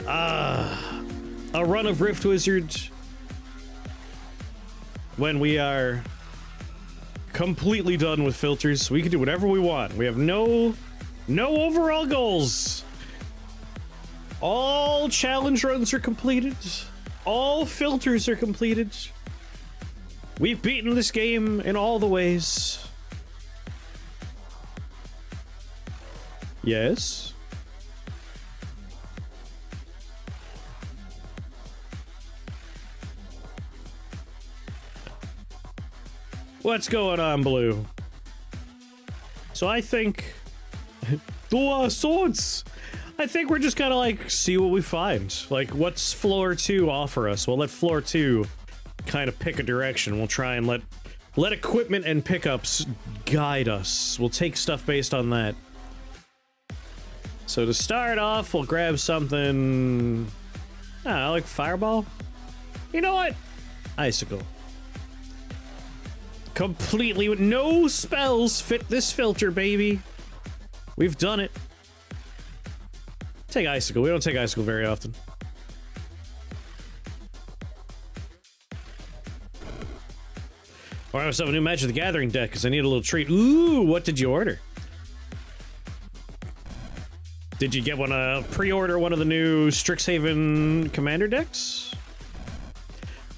A run of Rift Wizard when we are completely done with filters. We can do whatever we want. We have no overall goals. All challenge runs are completed. All filters are completed. We've beaten this game in all the ways. Yes. What's going on, Blue? So I think... swords! I think we're just gonna, like, see what we find. Like, what's floor 2 offer us? We'll let floor 2 kind of pick a direction. We'll try and let equipment and pickups guide us. We'll take stuff based on that. So to start off, we'll grab something... I don't know, like Fireball? You know what? Icicle. Completely, no spells fit this filter, baby. We've done it. Take Icicle. We don't take Icicle very often. Or I also have a new Magic the Gathering deck because I need a little treat. Ooh, what did you order? Did you get pre-order one of the new Strixhaven Commander decks?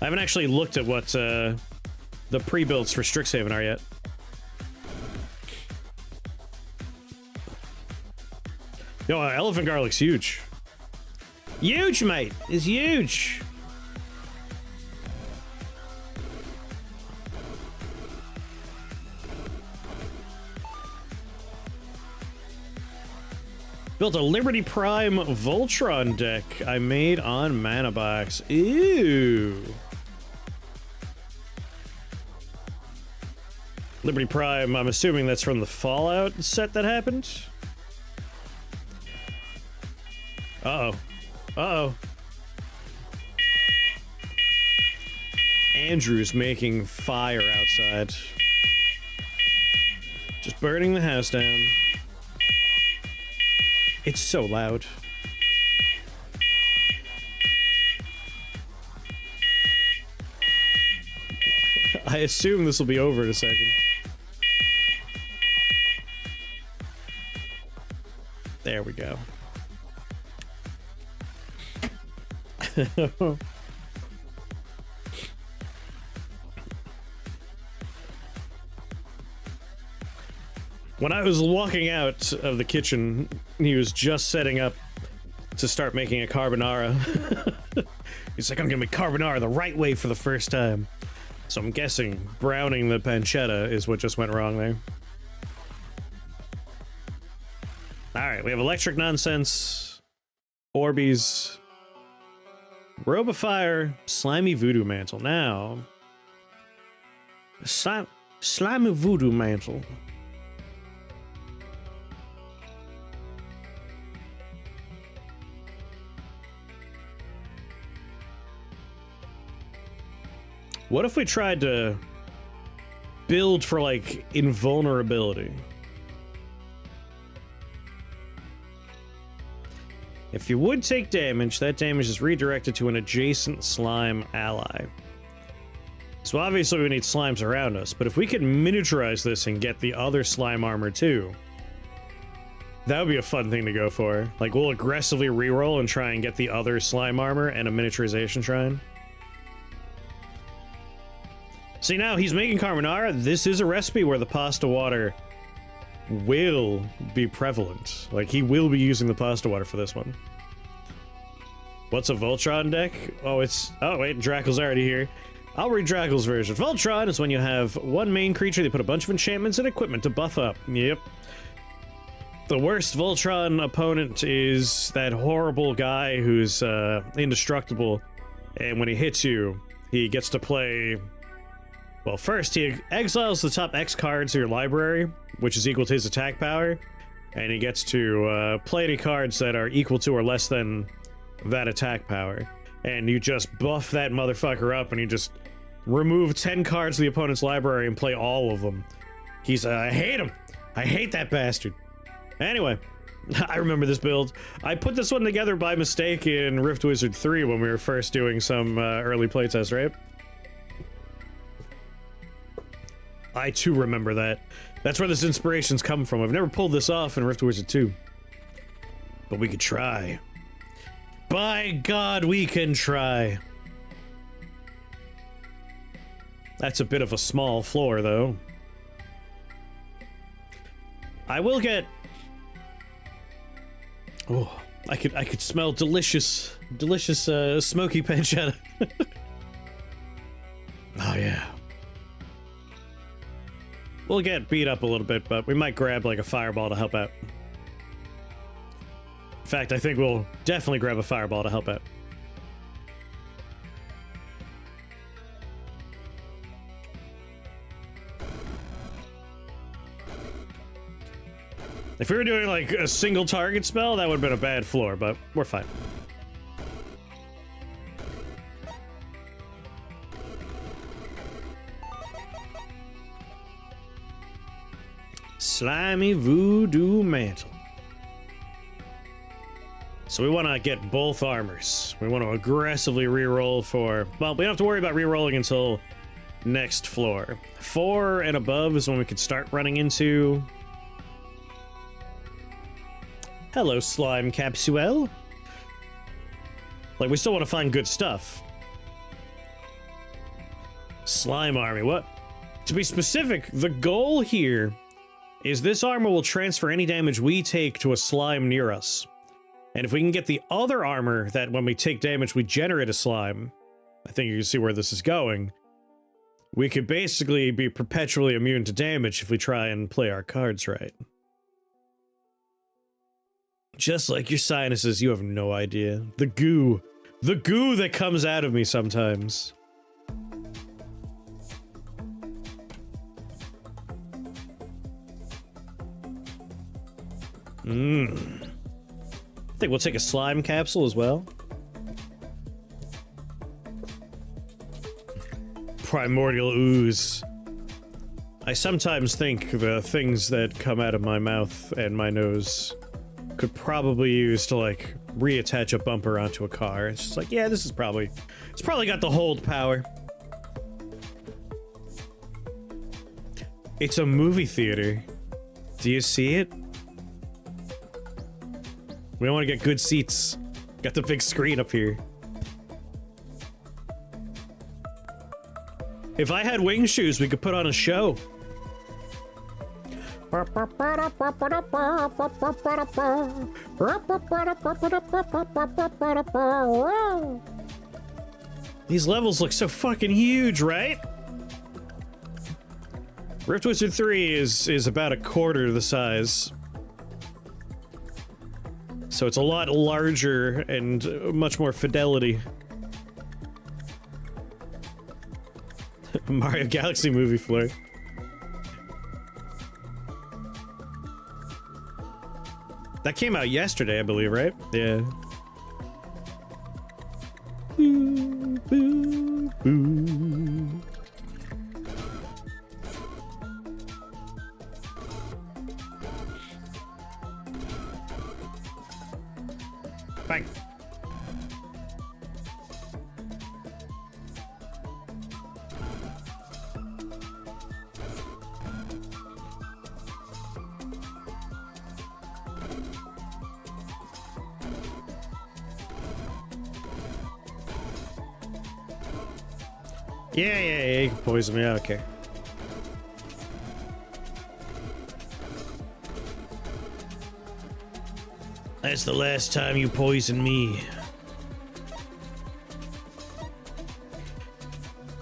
I haven't actually looked at what the pre-builds for Strixhaven are yet. Yo, Elephant Garlic's huge. Huge, mate! It's huge! Built a Liberty Prime Voltron deck I made on Mana Box. Ew. Liberty Prime, I'm assuming that's from the Fallout set that happened? Uh-oh. Uh-oh. Andrew's making fire outside. Just burning the house down. It's so loud. I assume this will be over in a second. There we go. When I was walking out of the kitchen, he was just setting up to start making a carbonara. He's like, I'm gonna make carbonara the right way for the first time. So I'm guessing browning the pancetta is what just went wrong there. Alright, we have electric nonsense, Orbeez, Robe of Fire, Slimy Voodoo Mantle. Now, Slimy Voodoo Mantle. What if we tried to build for, like, invulnerability? If you would take damage, that damage is redirected to an adjacent slime ally. So obviously we need slimes around us, but if we could miniaturize this and get the other slime armor too, that would be a fun thing to go for. Like, we'll aggressively reroll and try and get the other slime armor and a miniaturization shrine. See, now he's making carbonara. This is a recipe where the pasta water will be prevalent. Like, he will be using the pasta water for this one. What's a Voltron deck? Oh, it's... Oh, wait, Drackle's already here. I'll read Drackle's version. Voltron is when you have one main creature, they put a bunch of enchantments and equipment to buff up. Yep. The worst Voltron opponent is that horrible guy who's indestructible, and when he hits you, he gets to play... Well, first, he exiles the top X cards of your library, which is equal to his attack power, and he gets to play any cards that are equal to or less than that attack power. And you just buff that motherfucker up, and you just remove 10 cards of the opponent's library and play all of them. He's, I hate him! I hate that bastard! Anyway, I remember this build. I put this one together by mistake in Rift Wizard 3 when we were first doing some early playtests, right? I too remember that. That's where this inspiration's come from. I've never pulled this off in Rift Wizard 2. But we could try. By God, we can try. That's a bit of a small floor, though. I will get... Oh, I could smell delicious smoky pancetta. Oh yeah. We'll get beat up a little bit, but we might grab like a fireball to help out. In fact, I think we'll definitely grab a fireball to help out. If we were doing like a single target spell, that would have been a bad floor, but we're fine. Slimy voodoo mantle. So we want to get both armors. We want to aggressively reroll for... Well, we don't have to worry about rerolling until next floor. 4 and above is when we could start running into... Hello, slime capsule. Like, we still want to find good stuff. Slime army, what? To be specific, the goal here is this armor will transfer any damage we take to a slime near us. And if we can get the other armor that when we take damage we generate a slime, I think you can see where this is going, we could basically be perpetually immune to damage if we try and play our cards right. Just like your sinuses, you have no idea. The goo that comes out of me sometimes. I think we'll take a slime capsule as well. Primordial ooze. I sometimes think the things that come out of my mouth and my nose could probably use to like reattach a bumper onto a car. It's just like, yeah, this is probably, it's probably got the hold power. It's a movie theater. Do you see it? We want to get good seats. Got the big screen up here. If I had wing shoes, we could put on a show. These levels look so fucking huge, right? Rift Wizard 3 is about a quarter the size. So it's a lot larger and much more fidelity. Mario Galaxy movie floor. That came out yesterday, I believe, right? Yeah. Boo, boo, boo. Bang. Yeah, you can poison me, I don't care. That's the last time you poison me.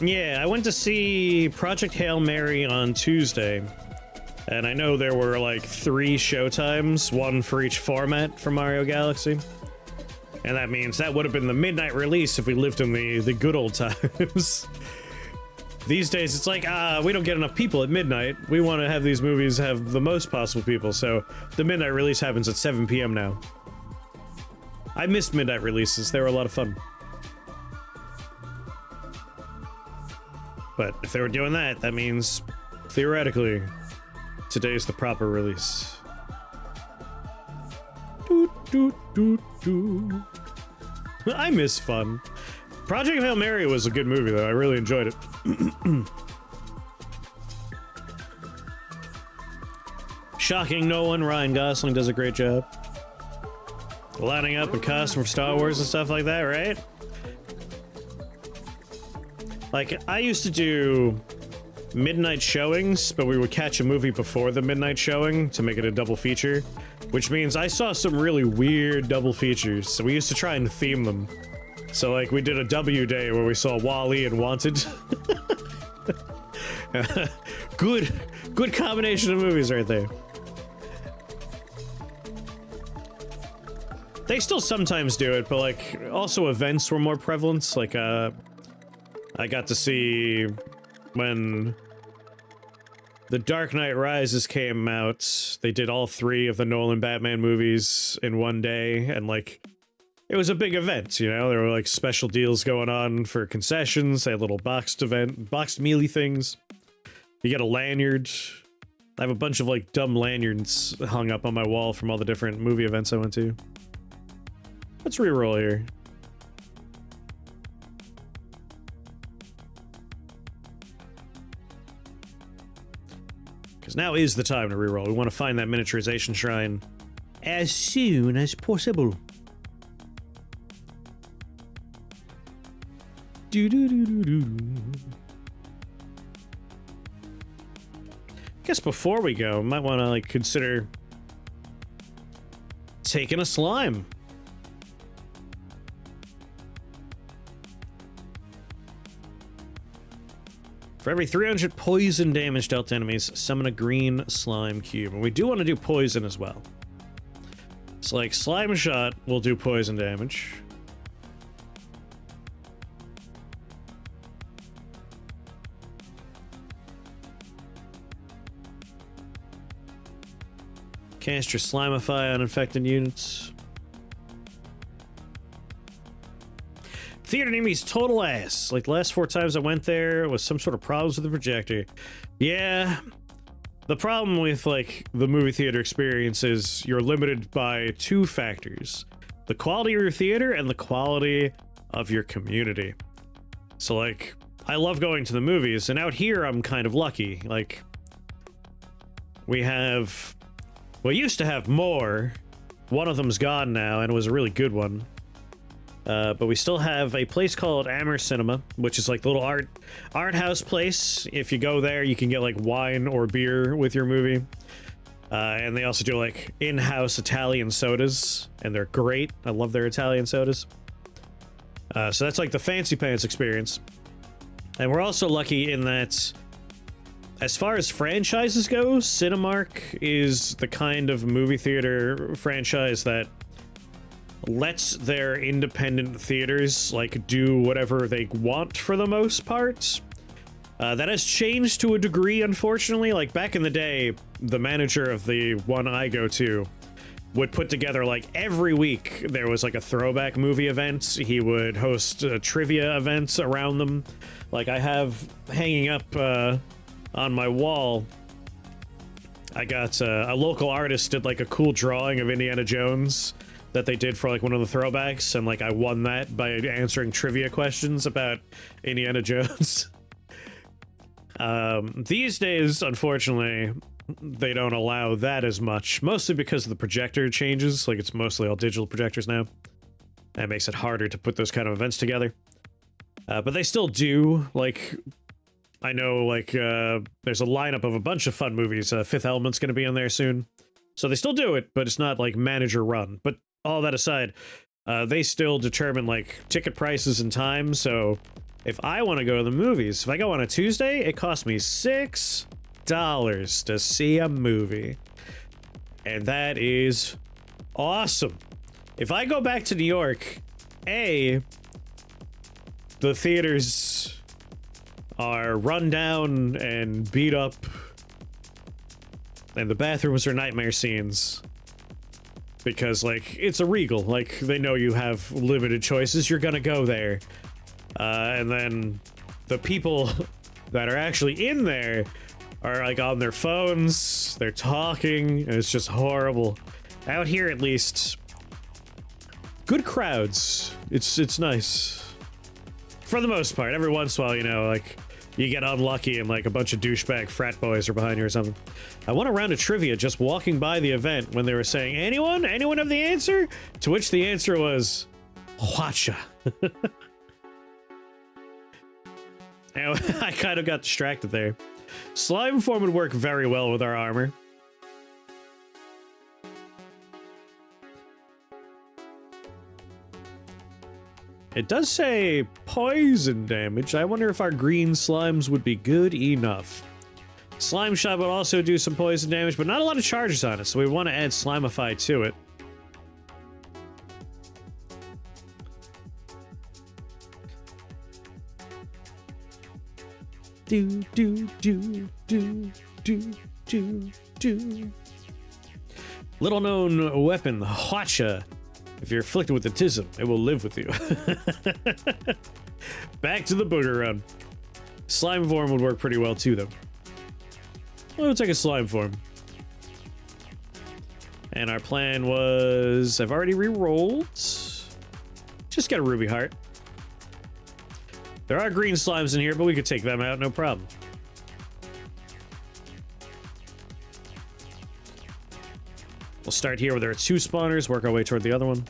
Yeah, I went to see Project Hail Mary on Tuesday, and I know there were like 3 showtimes, 1 for each format for Mario Galaxy. And that means that would have been the midnight release if we lived in the good old times. These days, it's like, we don't get enough people at midnight. We want to have these movies have the most possible people, so the midnight release happens at 7 p.m. now. I missed midnight releases. They were a lot of fun. But if they were doing that, that means, theoretically, today's the proper release. do, do, do. I miss fun. Project Hail Mary was a good movie, though. I really enjoyed it. Shocking no one. Ryan Gosling does a great job. Lining up a costume for Star Wars and stuff like that, right? Like, I used to do midnight showings, but we would catch a movie before the midnight showing to make it a double feature, which means I saw some really weird double features, so we used to try and theme them. So, like, we did a W day where we saw Wall-E and Wanted. Good combination of movies right there. They still sometimes do it, but, like, also events were more prevalent. Like, I got to see when The Dark Knight Rises came out, they did all 3 of the Nolan Batman movies in one day, and, like, it was a big event, you know? There were, like, special deals going on for concessions, they had little boxed mealy things. You get a lanyard. I have a bunch of, like, dumb lanyards hung up on my wall from all the different movie events I went to. Let's reroll here. Because now is the time to reroll. We want to find that miniaturization shrine as soon as possible. Guess before we go, might want to, like, consider taking a slime. For every 300 poison damage dealt to enemies, summon a green slime cube. And we do want to do poison as well. So, like, slime shot will do poison damage. Cast your Slimify on infected units. Theater near me is total ass. Like, the last 4 times I went there was some sort of problems with the projector. Yeah. The problem with, like, the movie theater experience is you're limited by 2 factors. The quality of your theater and the quality of your community. So, like, I love going to the movies, and out here I'm kind of lucky. Like, we used to have more. One of them's gone now, and it was a really good one. But we still have a place called Amher Cinema, which is like the little art house place. If you go there, you can get like wine or beer with your movie. And they also do like in-house Italian sodas, and they're great. I love their Italian sodas. So that's like the fancy pants experience. And we're also lucky in that, as far as franchises go, Cinemark is the kind of movie theater franchise that lets their independent theaters, like, do whatever they want for the most part. That has changed to a degree, unfortunately. Like, back in the day, the manager of the one I go to would put together, like, every week there was, like, a throwback movie event. He would host trivia events around them. Like, I have hanging up on my wall, I got a local artist did, like, a cool drawing of Indiana Jones that they did for, like, one of the throwbacks, and, like, I won that by answering trivia questions about Indiana Jones. These days, unfortunately, they don't allow that as much, mostly because of the projector changes. Like, it's mostly all digital projectors now. That makes it harder to put those kind of events together. But they still do, like, I know, like, there's a lineup of a bunch of fun movies. Fifth Element's gonna be on there soon. So they still do it, but it's not, like, manager run. But all that aside, they still determine, like, ticket prices and time. So if I want to go to the movies, if I go on a Tuesday, it costs me $6 to see a movie. And that is awesome. If I go back to New York, the theaters are run down and beat up, and the bathrooms are nightmare scenes. Because, like, it's a Regal. Like, they know you have limited choices. You're gonna go there. And then the people that are actually in there are, like, on their phones. They're talking, and it's just horrible. Out here, at least, good crowds. It's nice. For the most part. Every once in a while, you know, like, you get unlucky and like a bunch of douchebag frat boys are behind you or something. I won a round of trivia just walking by the event when they were saying, anyone? Anyone have the answer? To which the answer was, Hwacha. I kind of got distracted there. Slime form would work very well with our armor. It does say poison damage. I wonder if our green slimes would be good enough. Slime shot would also do some poison damage, but not a lot of charges on it, so we want to add Slimify to it. Do, do, do, do, do, do, do. Little known weapon, Hwacha. If you're afflicted with autism, it will live with you. Back to the booger run. Slime form would work pretty well too, though. We'll take a slime form. And our plan was... I've already re-rolled. Just got a ruby heart. There are green slimes in here, but we could take them out, no problem. We'll start here where there are 2 spawners, work our way toward the other one.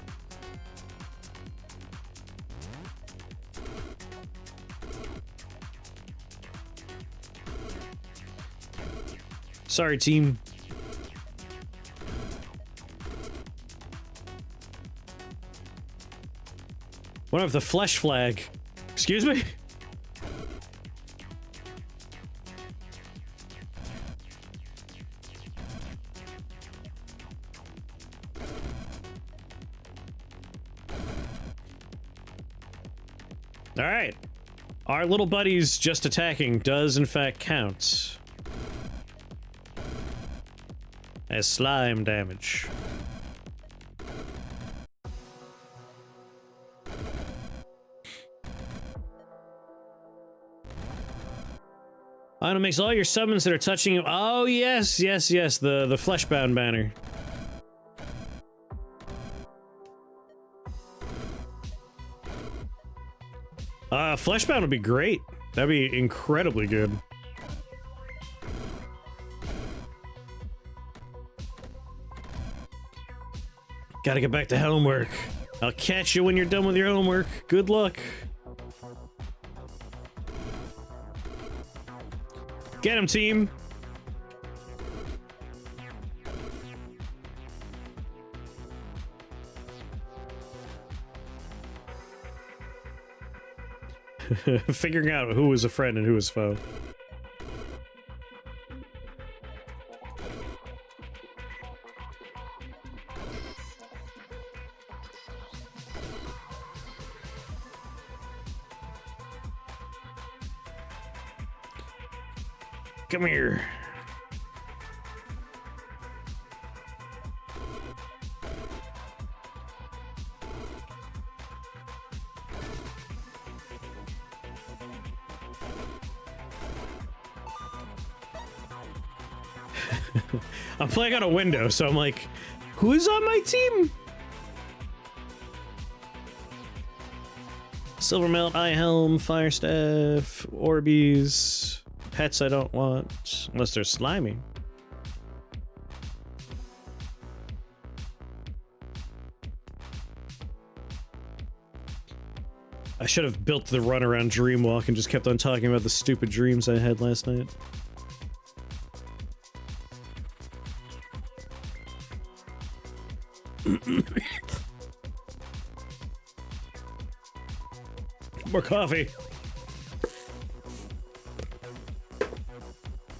Sorry, team. What of the flesh flag? Excuse me? All right. Our little buddies just attacking does in fact count as slime damage. Item makes all your summons that are touching you. Oh yes, yes, yes, the fleshbound banner. Fleshbound would be great. That'd be incredibly good. Gotta get back to homework. I'll catch you when you're done with your homework. Good luck. Get him, team. Figuring out who is a friend and who is foe. Come here. I'm playing on a window, so I'm like, who's on my team? Silver Melt, Eye Helm, Fire Staff, Orbeez, pets I don't want, unless they're slimy. I should have built the run around Dreamwalk and just kept on talking about the stupid dreams I had last night. More coffee.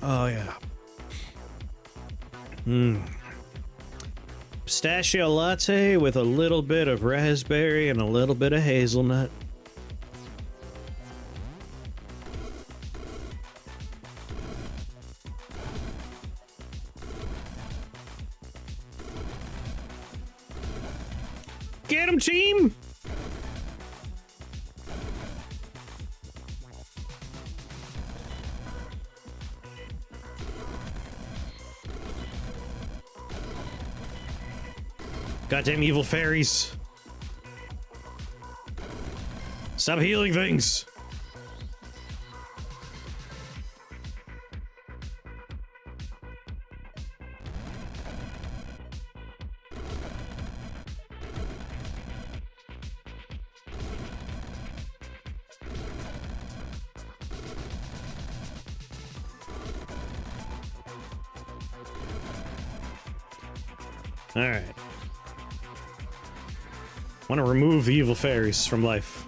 Oh yeah. Pistachio latte with a little bit of raspberry and a little bit of hazelnut. Get him, team! Goddamn evil fairies. Stop healing things! Alright. Want to remove the evil fairies from life.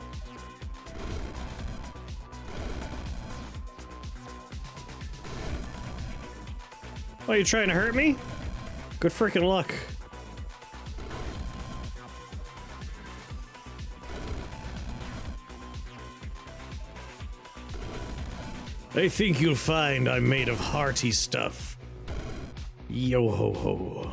Oh, you trying to hurt me? Good freaking luck. I think you'll find I'm made of hearty stuff. Yo ho ho.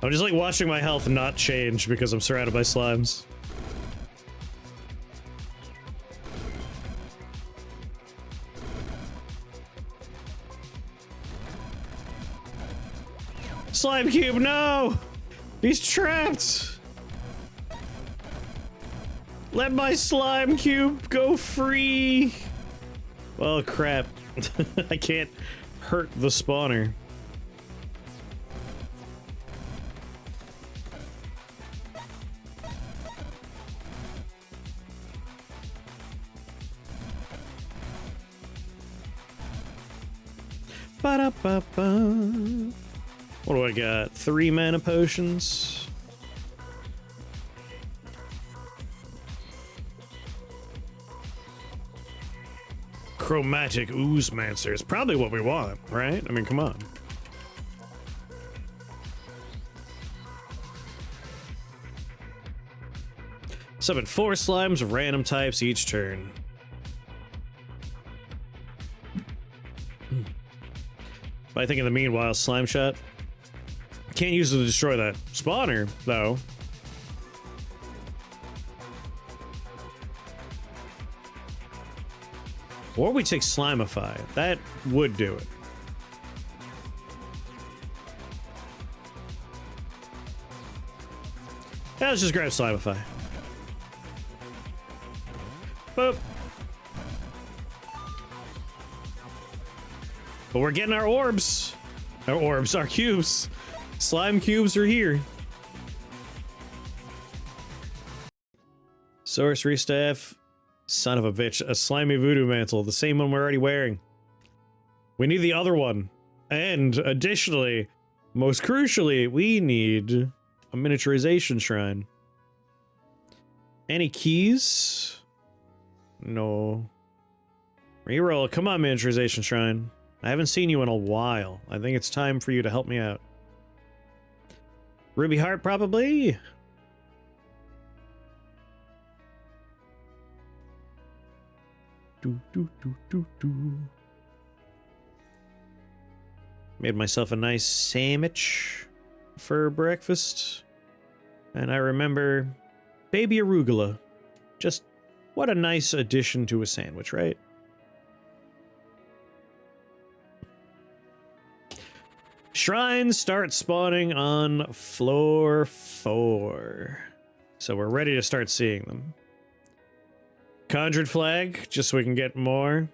I'm just like watching my health not change because I'm surrounded by slimes. Slime cube, no! He's trapped! Let my slime cube go free! Well, crap. I can't hurt the spawner. Ba-da-ba-ba. What do I got? 3 mana potions. Chromatic Oozemancer is probably what we want, right? I mean, come on. Summon 4 slimes of random types each turn. I think in the meanwhile, slime shot. Can't use it to destroy that spawner, though. Or we take Slimify. That would do it. Yeah, let's just grab Slimify. Boop. But we're getting our orbs. Our orbs, our cubes. Slime cubes are here. Sorcery staff. Son of a bitch. A slimy voodoo mantle. The same one we're already wearing. We need the other one. And additionally, most crucially, we need a miniaturization shrine. Any keys? No. Reroll. Come on, miniaturization shrine. I haven't seen you in a while. I think it's time for you to help me out. Ruby heart, probably? Made myself a nice sandwich for breakfast. And I remember baby arugula. Just what a nice addition to a sandwich, right? Shrines start spawning on floor 4. So we're ready to start seeing them. Conjured flag, just so we can get more.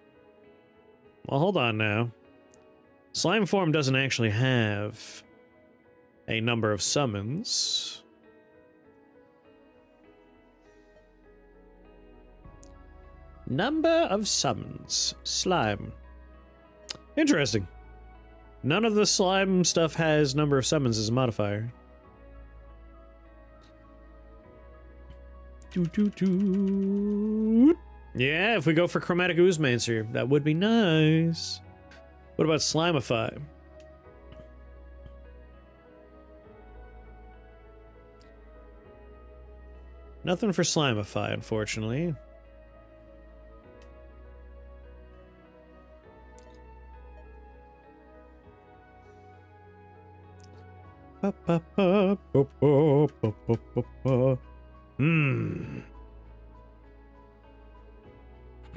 Well, hold on now. Slime form doesn't actually have a number of summons. Number of summons. Slime. Interesting. None of the slime stuff has number of summons as a modifier. Yeah, if we go for Chromatic Oozemancer, that would be nice. What about Slimify? Nothing for Slimify, unfortunately.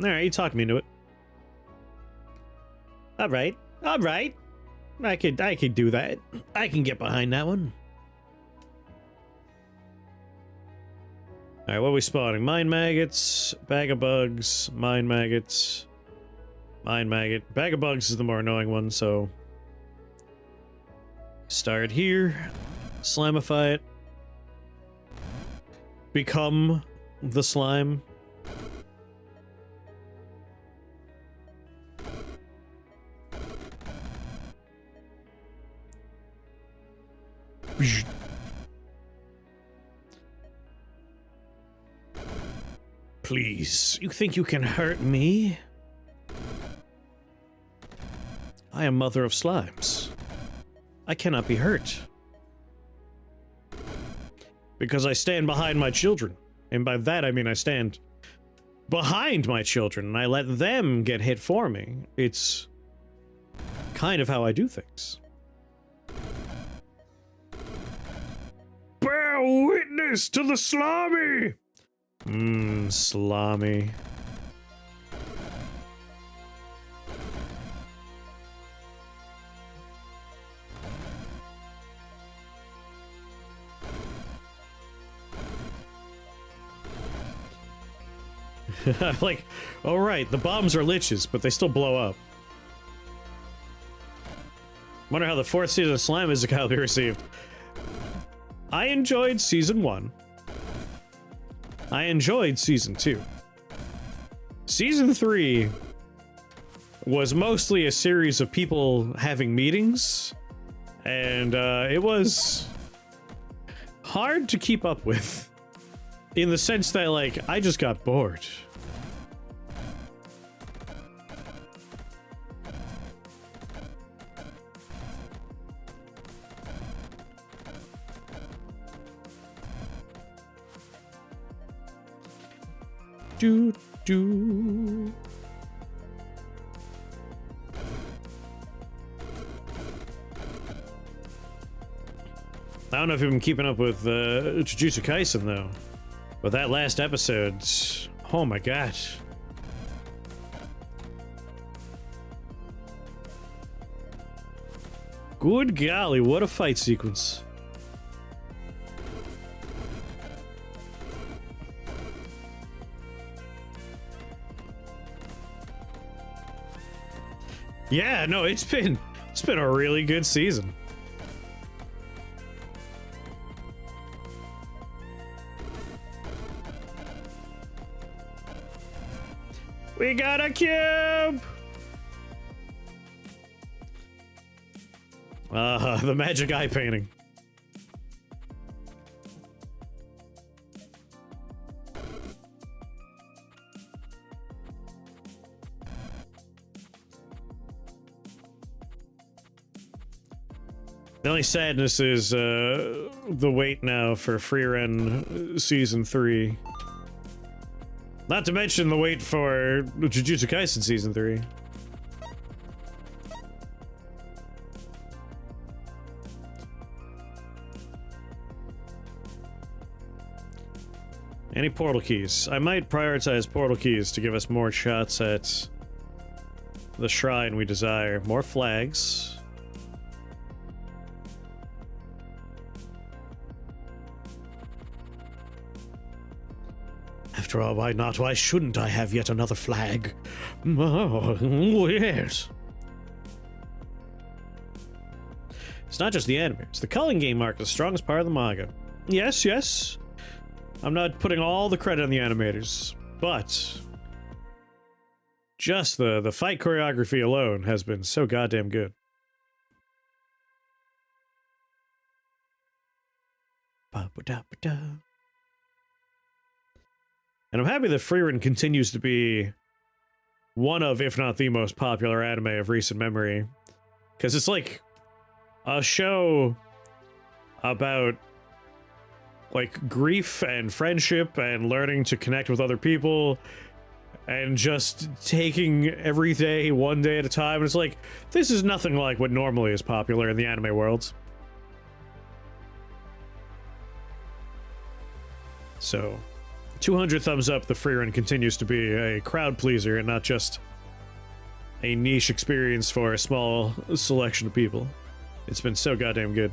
Alright, you talked me into it. All right. All right. I could do that. I can get behind that one. All right, what are we spawning? Mine maggots, bag of bugs, mine maggots, mine maggot. Bag of bugs is the more annoying one, so start here, slimify it, become the slime. Please, you think you can hurt me? I am mother of slimes. I cannot be hurt. Because I stand behind my children. And by that I mean I stand behind my children and I let them get hit for me. It's kind of how I do things. Bear witness to the slimy! Slimy. Like, oh right, the bombs are liches, but they still blow up. Wonder how the 4th season of Slime Music will be received. I enjoyed season 1. I enjoyed season 2. Season 3 was mostly a series of people having meetings, and it was hard to keep up with, in the sense that, like, I just got bored. Do, do. I don't know if you've been keeping up with Jujutsu Kaisen though, but that last episode, oh my gosh. Good golly, what a fight sequence. Yeah, no, it's been a really good season. We got a cube! The magic eye painting. The only sadness is the wait now for Freeren Season 3. Not to mention the wait for Jujutsu Kaisen Season 3. Any portal keys? I might prioritize portal keys to give us more shots at the shrine we desire. More flags. After all, why not? Why shouldn't I have yet another flag? Oh, yes. It's not just the animators. The culling game arc is the strongest part of the manga. Yes, yes. I'm not putting all the credit on the animators, but just the fight choreography alone has been so goddamn good. Ba-ba-da-ba-da. And I'm happy that Freeren continues to be one of, if not the most popular anime of recent memory. Because it's like a show about like grief and friendship and learning to connect with other people and just taking every day one day at a time. And it's like, this is nothing like what normally is popular in the anime world. So 200 thumbs up, the Freeren continues to be a crowd pleaser and not just a niche experience for a small selection of people. It's been so goddamn good.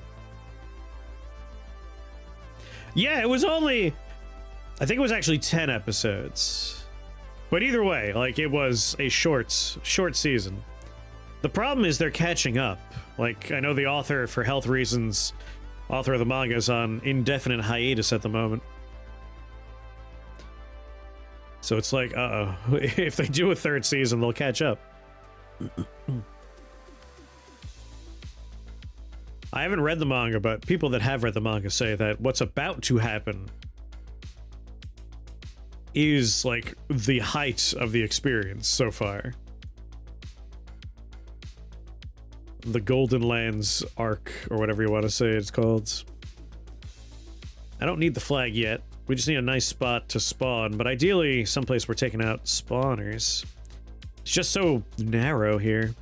Yeah, it was only... I think it was actually 10 episodes. But either way, like, it was a short season. The problem is they're catching up. Like, I know the author, for health reasons, author of the manga is on indefinite hiatus at the moment. So it's like, uh-oh. If they do a third season, they'll catch up. I haven't read the manga, but people that have read the manga say that what's about to happen is, like, the height of the experience so far. The Golden Lands arc, or whatever you want to say it's called. I don't need the flag yet. We just need a nice spot to spawn, but ideally someplace we're taking out spawners. It's just so narrow here.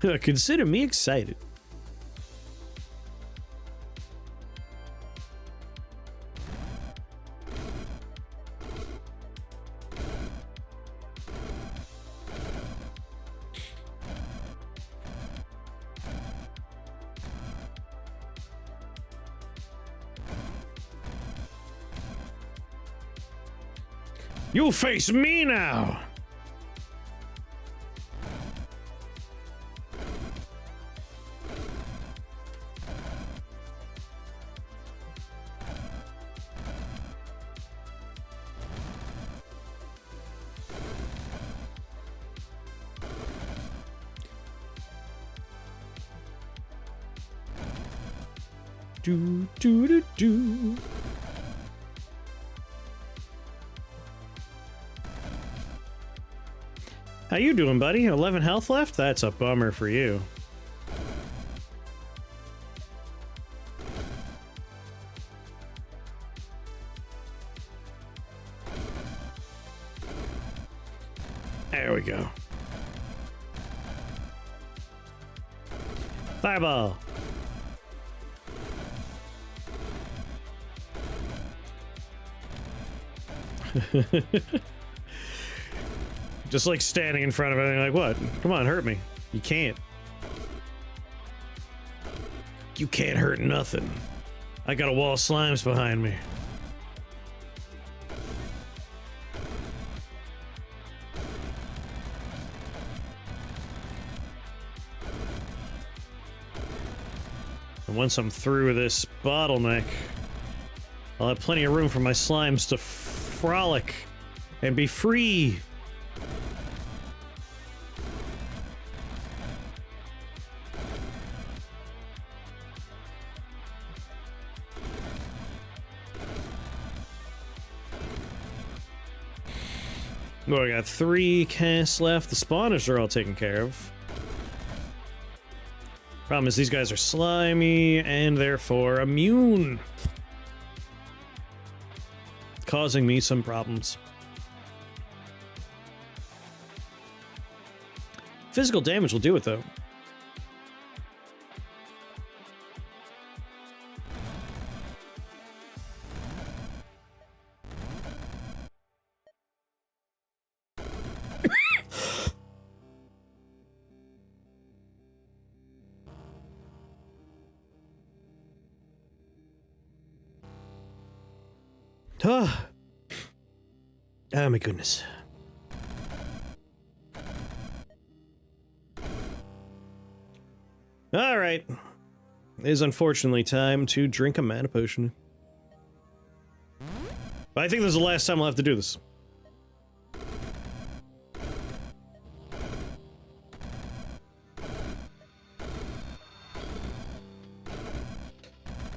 Consider me excited. You face me now! Do do do do. How you doing, buddy? 11 health left? That's a bummer for you. There we go. Fireball. Just like standing in front of it and like, what? Come on, hurt me. You can't. You can't hurt nothing. I got a wall of slimes behind me. And once I'm through this bottleneck, I'll have plenty of room for my slimes to frolic and be free. Oh, I got 3 casts left. The spawners are all taken care of. Problem is these guys are slimy and therefore immune. Causing me some problems. Physical damage will do it, though. Oh my goodness. All right. It is unfortunately time to drink a mana potion. But I think this is the last time we'll have to do this.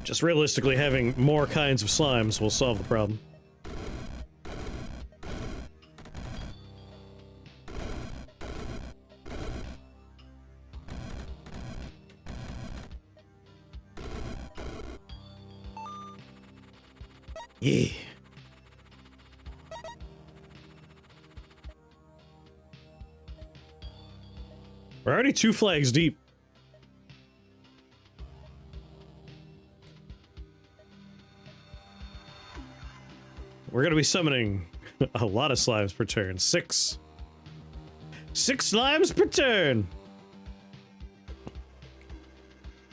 Just realistically, having more kinds of slimes will solve the problem. Yeah. We're already 2 flags deep. we're going to be summoning a lot of slimes per turn. 6 slimes per turn.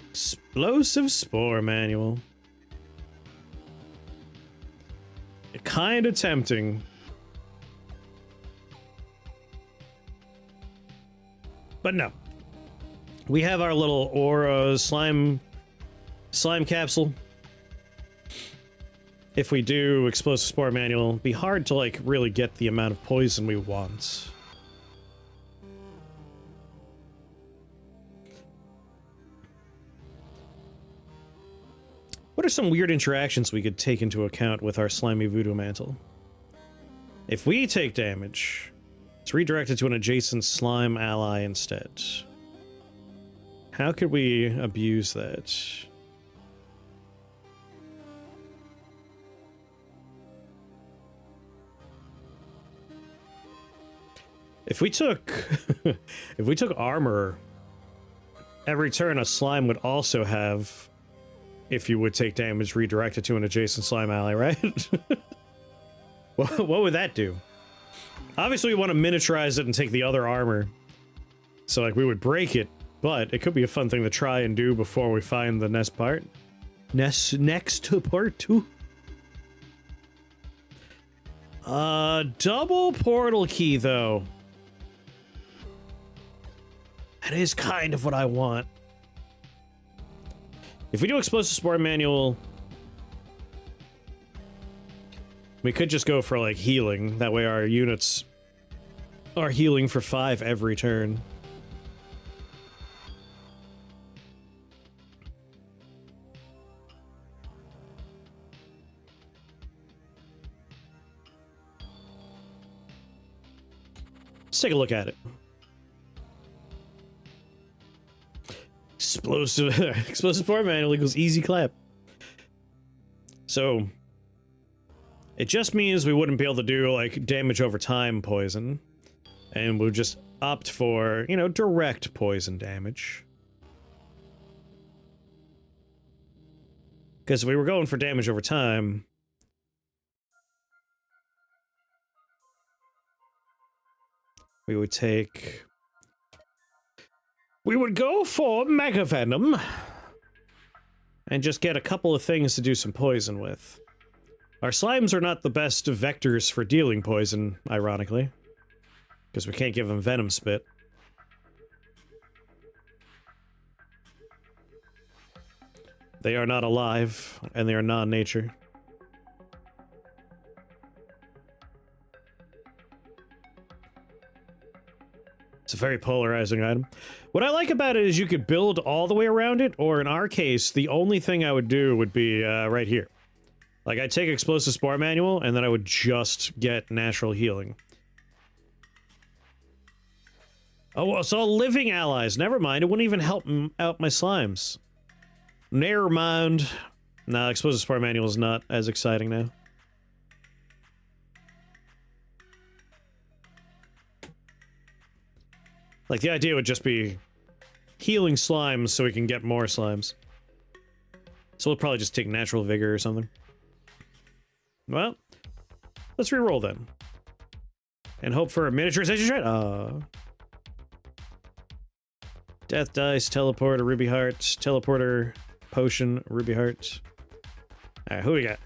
Explosive Spore Manual. Kind of tempting. But no. We have our little aura slime capsule. If we do Explosive Spore Manual, it'd be hard to, like, really get the amount of poison we want. What are some weird interactions we could take into account with our Slimy Voodoo Mantle? If we take damage, it's redirected to an adjacent slime ally instead. How could we abuse that? If we took if we took armor, every turn a slime would also have, if you would take damage, redirected to an adjacent slime ally, right? What would that do? Obviously we want to miniaturize it and take the other armor. So like we would break it, but it could be a fun thing to try and do before we find the next part. Next to part 2. Double portal key though. That is kind of what I want. If we do Explosive Spore Manual, we could just go for, like, healing. That way our units are healing for 5 every turn. Let's take a look at it. Explosive Spore Manual equals easy clap. So it just means we wouldn't be able to do like damage over time poison, and we'll just opt for, you know, direct poison damage. Because if we were going for damage over time, we would take... We would go for Mega Venom and just get a couple of things to do some poison with. Our slimes are not the best vectors for dealing poison, ironically, because we can't give them Venom Spit. They are not alive, and they are non-nature. It's a very polarizing item. What I like about it is you could build all the way around it, or in our case, the only thing I would do would be right here. Like, I'd take Explosive Spore Manual, and then I would just get Natural Healing. Oh, well, it's all living allies. Never mind, it wouldn't even help out my slimes. Never mind. Nah, Explosive Spore Manual is not as exciting now. Like, the idea would just be healing slimes so we can get more slimes. So we'll probably just take Natural Vigor or something. Well, let's reroll then. And hope for a miniaturization trait. Death Dice, Teleporter, Ruby Heart, Teleporter, Potion, Ruby Heart. Alright, who we got?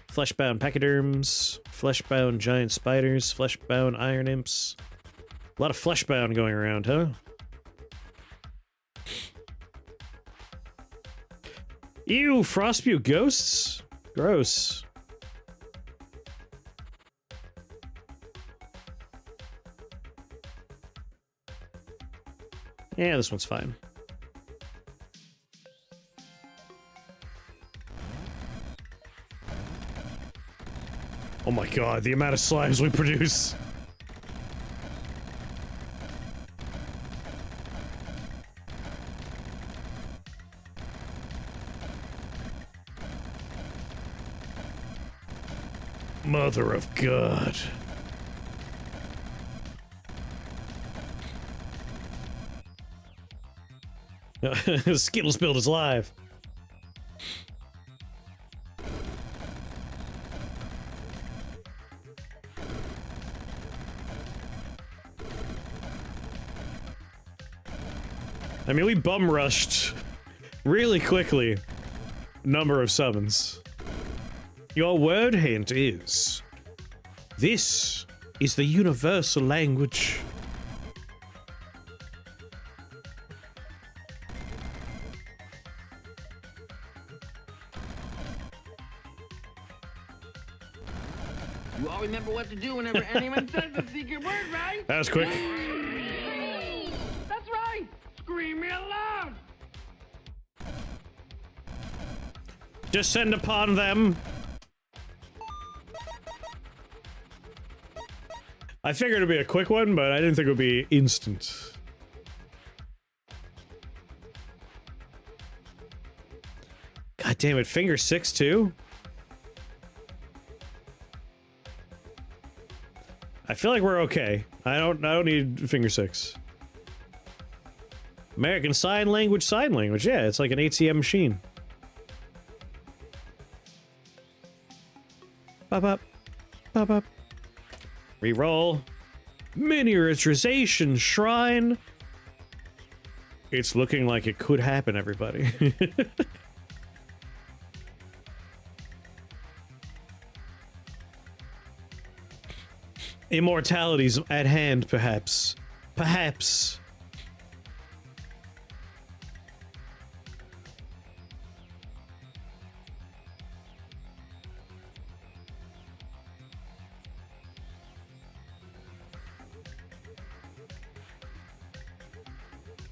Fleshbound Pachyderms, Fleshbound Giant Spiders, Fleshbound Iron Imps. A lot of Fleshbound going around, huh? Ew, Frostpew Ghosts? Gross. Yeah, this one's fine. Oh my god, the amount of slimes we produce. Mother of God. Skittles build is live. I mean, we bum rushed really quickly. Number of summons. Your word hint is... This is the universal language. You all remember what to do whenever anyone says the secret word, right? That was quick. That's right! Scream real loud! Descend upon them. I figured it'd be a quick one, but I didn't think it would be instant. God damn it, finger 6 too? I feel like we're okay. I don't need finger 6. American Sign Language, yeah, it's like an ATM machine. Pop up. Pop up. Reroll. Miniaturization shrine. It's looking like it could happen, everybody. Immortality's at hand, perhaps. Perhaps.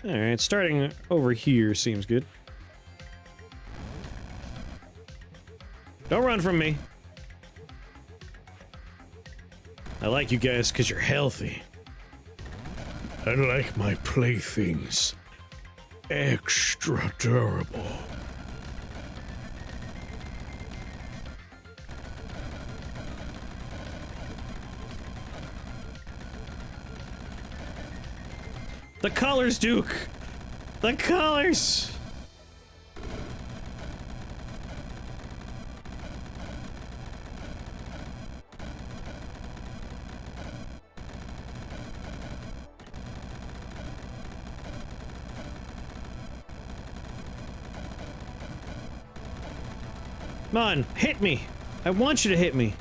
Alright, starting over here seems good. Don't run from me. I like you guys because you're healthy. I like my playthings extra durable. The colors, Duke! The colors! Come on, hit me! I want you to hit me.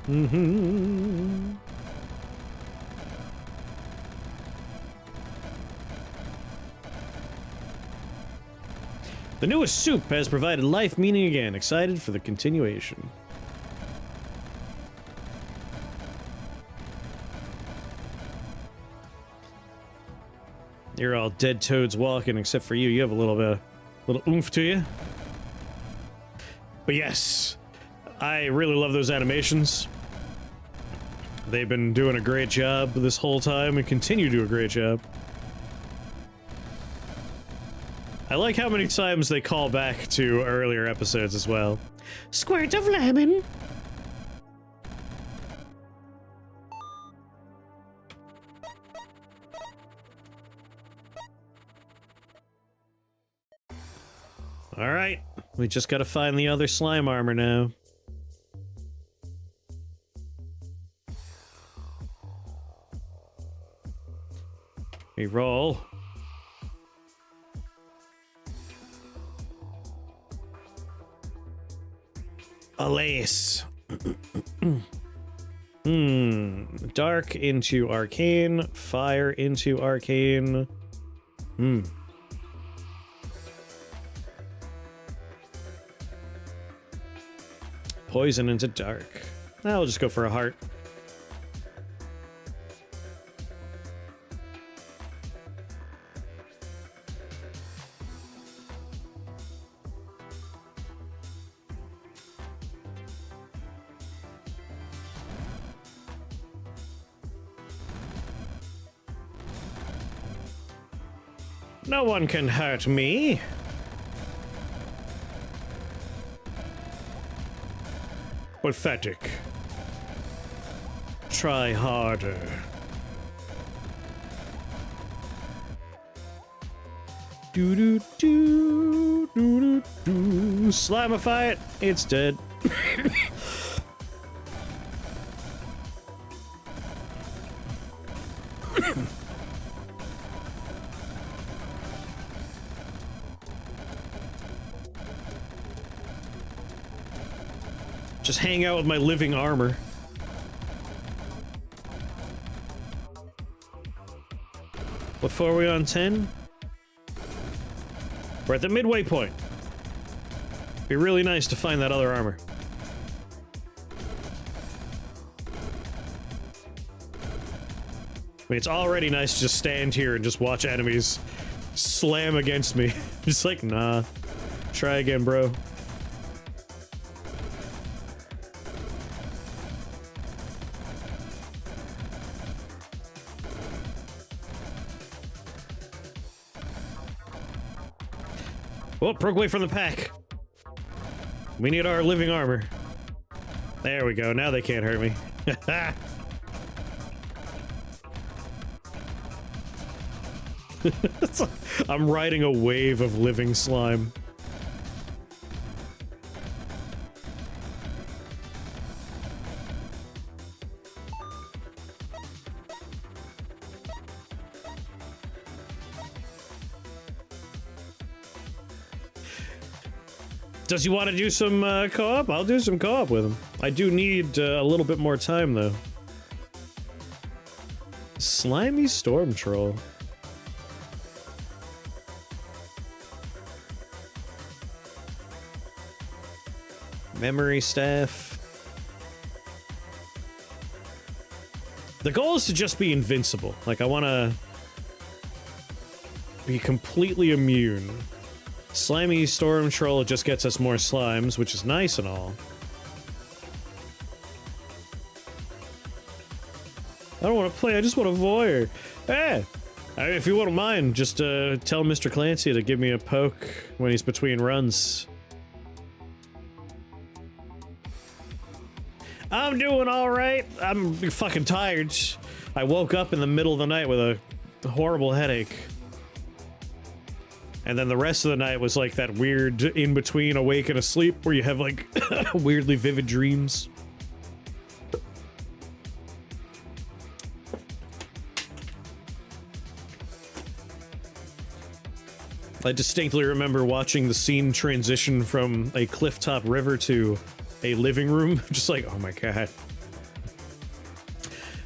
Mm-hmm. The newest soup has provided life meaning again. Excited for the continuation. You're all dead toads walking, except for you. You have a little oomph to you. But yes, I really love those animations. They've been doing a great job this whole time and continue to do a great job. I like how many times they call back to earlier episodes as well. Squirt of lemon. Alright, we just gotta find the other slime armor now. Reroll. Alas. Dark into arcane, fire into arcane. Poison into dark. I'll just go for a heart. No one can hurt me. Pathetic. Try harder. Do do do do do do. Slimify it. It's dead. Just hang out with my living armor. What floor are we on? 10? We're at the midway point. Be really nice to find that other armor. I mean, it's already nice to just stand here and just watch enemies slam against me. Just like, nah. Try again, bro. Oh, broke away from the pack. We need our living armor. There we go. Now they can't hurt me. I'm riding a wave of living slime. Does he want to do some co-op? I'll do some co-op with him. I do need a little bit more time, though. Slimy storm troll. Memory staff. The goal is to just be invincible. Like, I want to be completely immune. Slimy storm troll just gets us more slimes, which is nice and all. I don't want to play, I just want to voyeur. Hey! If you wouldn't mind, just tell Mr. Clancy to give me a poke when he's between runs. I'm doing alright. I'm fucking tired. I woke up in the middle of the night with a horrible headache. And then the rest of the night was like that weird in-between awake and asleep where you have like weirdly vivid dreams. I distinctly remember watching the scene transition from a clifftop river to a living room. Just like, oh my god.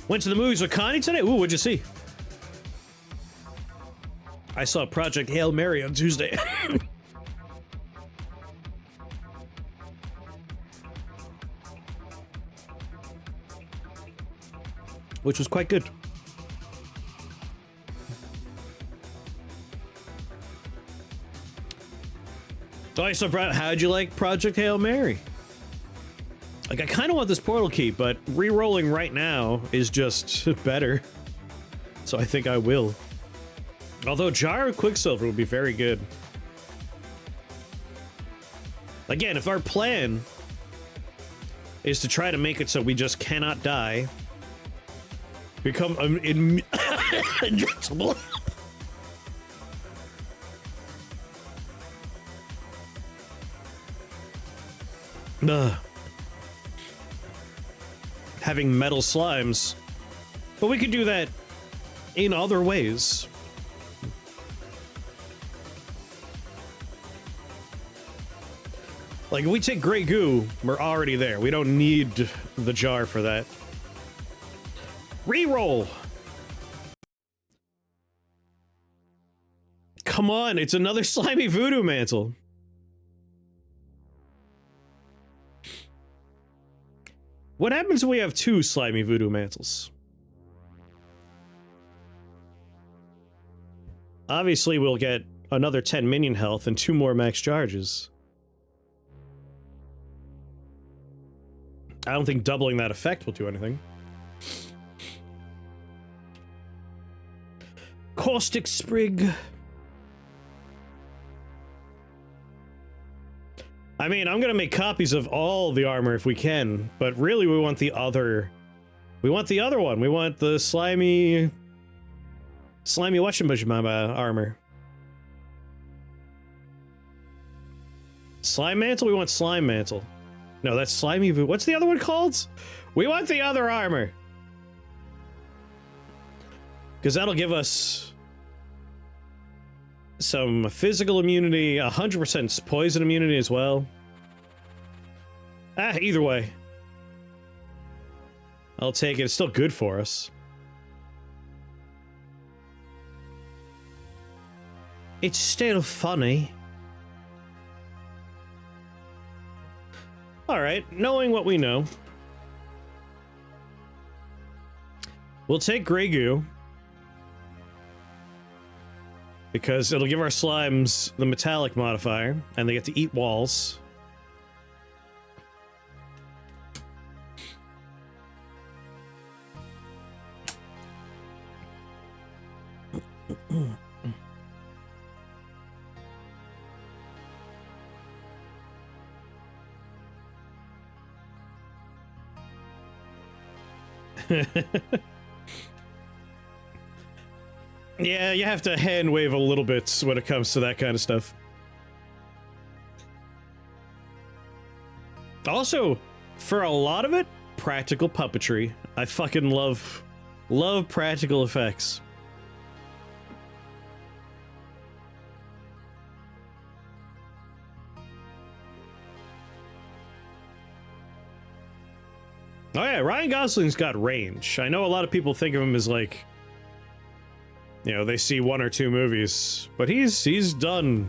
Went to the movies with Connie today? Ooh, what'd you see? I saw Project Hail Mary on Tuesday. Which was quite good. So I saw, how'd you like Project Hail Mary? Like, I kind of want this portal key, but re-rolling right now is just better. So I think I will. Although Jar of Quicksilver would be very good. Again, if our plan is to try to make it so we just cannot die, become invincible. Having metal slimes, but we could do that in other ways. Like, if we take Grey Goo, we're already there. We don't need the jar for that. Reroll! Come on, it's another slimy voodoo mantle. What happens if we have 2 slimy voodoo mantles? Obviously, we'll get another 10 minion health and 2 more max charges. I don't think doubling that effect will do anything. Caustic Sprig. I mean, I'm gonna make copies of all the armor if we can, but really we want the other... We want the other one. We want the slimy whatchamajamama armor. Slime mantle? We want slime mantle. No, that's slimy voodoo. What's the other one called? We want the other armor. Because that'll give us some physical immunity, 100% poison immunity as well. Either way. I'll take it. It's still good for us. It's still funny. Alright, knowing what we know. We'll take Grey Goo. Because it'll give our slimes the metallic modifier, and they get to eat walls. Yeah, you have to hand wave a little bit when it comes to that kind of stuff. Also, for a lot of it, practical puppetry. I fucking love practical effects. Oh yeah, Ryan Gosling's got range. I know a lot of people think of him as like, you know, they see one or two movies, but he's done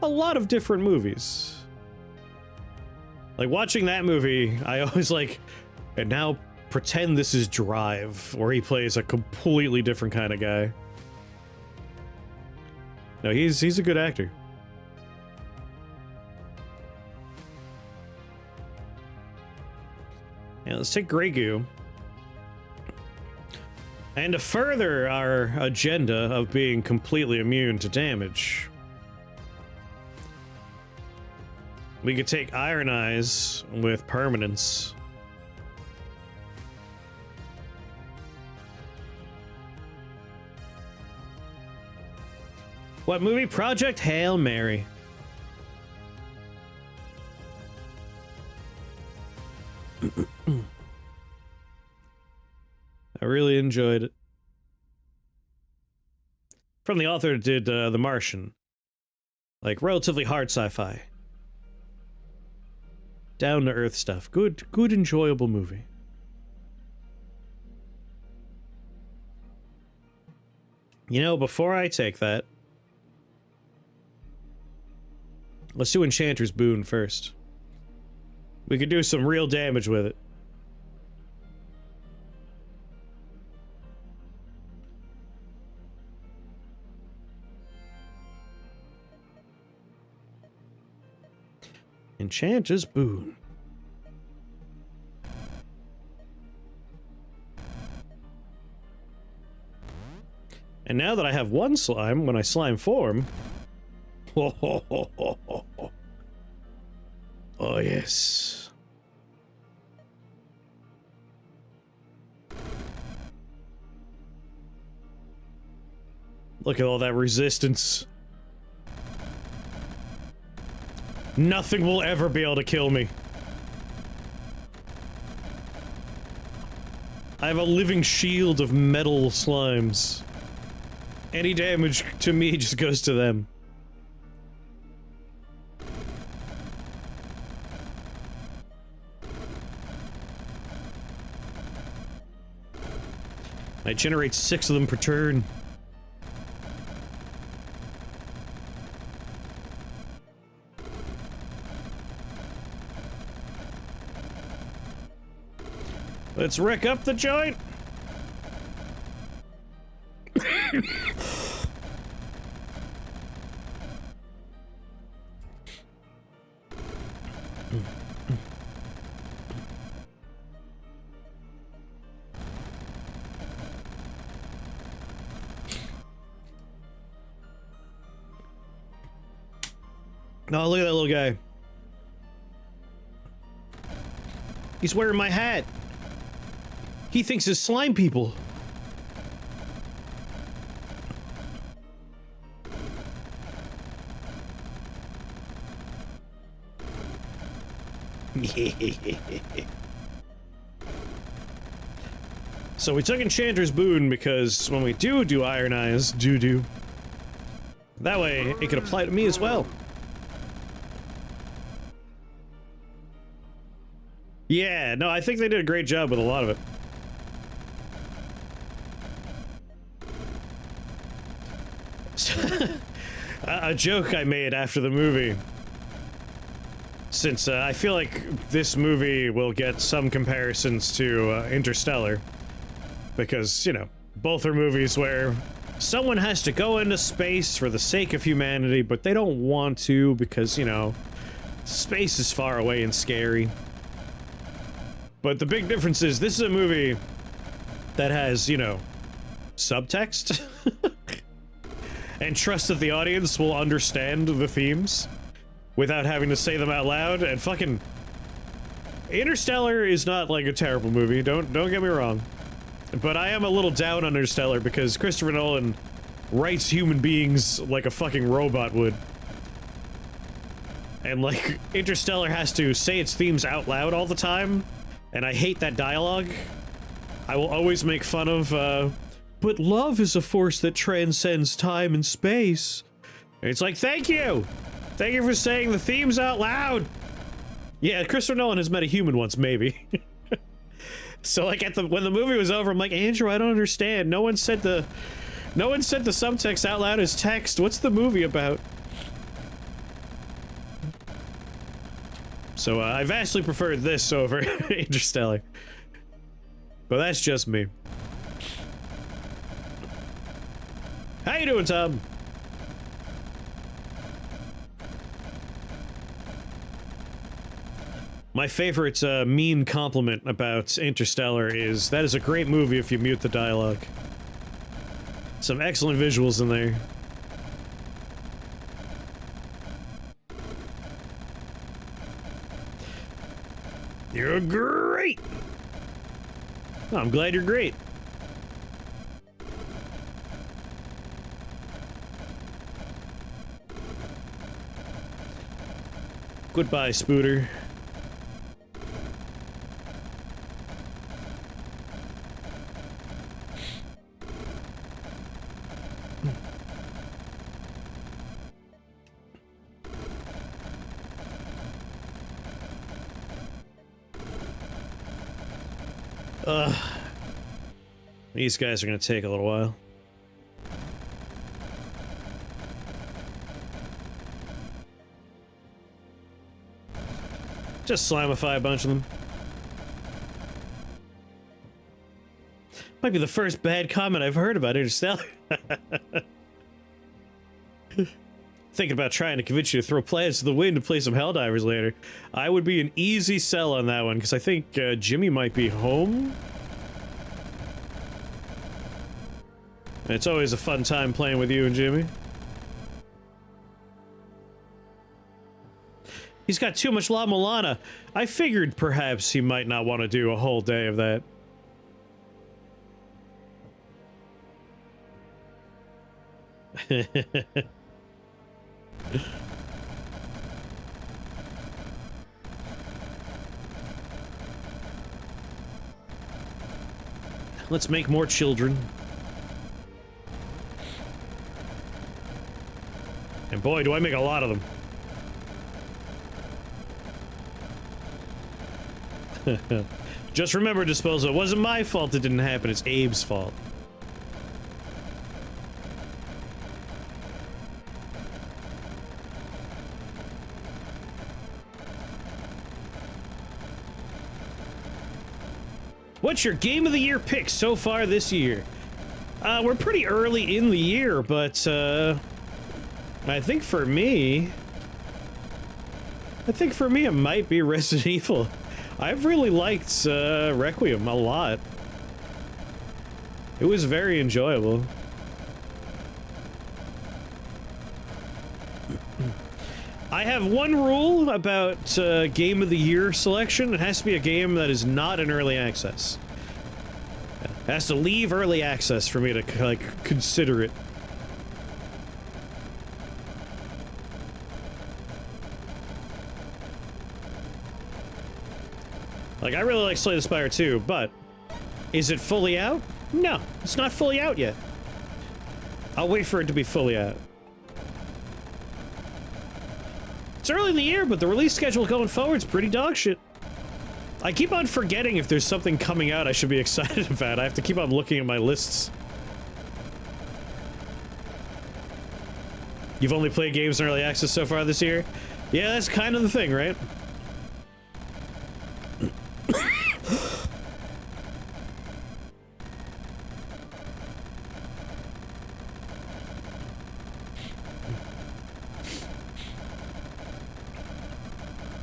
a lot of different movies. Like watching that movie, I always like, and now pretend this is Drive, where he plays a completely different kind of guy. No, he's a good actor. Yeah, let's take Grey Goo. And to further our agenda of being completely immune to damage, we could take Iron Eyes with permanence. What movie? Project Hail Mary. I really enjoyed it. From the author who did The Martian. Like, relatively hard sci-fi. Down-to-earth stuff. Good, enjoyable movie. You know, before I take that, let's do Enchanter's Boon first. We could do some real damage with it. Enchanter's Boon. And now that I have one slime, when I slime form... Oh yes. Look at all that resistance. Nothing will ever be able to kill me. I have a living shield of metal slimes. Any damage to me just goes to them. I generate 6 of them per turn. Let's wreck up the joint. No, look at that little guy. He's wearing my hat. He thinks it's slime people. So we took Enchanter's Boon because when we do Iron Eyes, that way it could apply to me as well. Yeah, no, I think they did a great job with a lot of it. A joke I made after the movie, since I feel like this movie will get some comparisons to Interstellar, because, you know, both are movies where someone has to go into space for the sake of humanity, but they don't want to because, you know, space is far away and scary. But the big difference is this is a movie that has, you know, subtext and trust that the audience will understand the themes without having to say them out loud. And fucking Interstellar is not like a terrible movie, don't get me wrong. But I am a little down on Interstellar because Christopher Nolan writes human beings like a fucking robot would. And like, Interstellar has to say its themes out loud all the time, and I hate that dialogue. I will always make fun of, but love is a force that transcends time and space. And it's like, thank you! Thank you for saying the themes out loud! Yeah, Christopher Nolan has met a human once, maybe. So like when the movie was over, I'm like, Andrew, I don't understand. No one said the subtext out loud as text. What's the movie about? So I vastly preferred this over Interstellar. But that's just me. How you doing, Tom? My favorite meme compliment about Interstellar is, that is a great movie if you mute the dialogue. Some excellent visuals in there. You're great! Oh, I'm glad you're great. Goodbye, Spooter. These guys are gonna take a little while. Just slamify a bunch of them. Might be the first bad comment I've heard about Interstellar. Thinking about trying to convince you to throw plans to the wind to play some Helldivers later. I would be an easy sell on that one, because I think Jimmy might be home. And it's always a fun time playing with you and Jimmy. He's got too much La Mulana. I figured perhaps he might not want to do a whole day of that. Let's make more children. And boy, do I make a lot of them. Just remember, Disposa, it wasn't my fault it didn't happen, it's Abe's fault. What's your Game of the Year pick so far this year? We're pretty early in the year, but, I think for me it might be Resident Evil. I've really liked, Requiem a lot. It was very enjoyable. I have one rule about Game of the Year selection. It has to be a game that is not in early access. It has to leave early access for me to, like, consider it. Like, I really like Slay the Spire too, but Is it fully out? No, it's not fully out yet. I'll wait for it to be fully out. It's early in the year, but the release schedule going forward is pretty dog shit. I keep on forgetting if there's something coming out I should be excited about. I have to keep on looking at my lists. You've only played games in early access so far this year? Yeah, that's kind of the thing, right?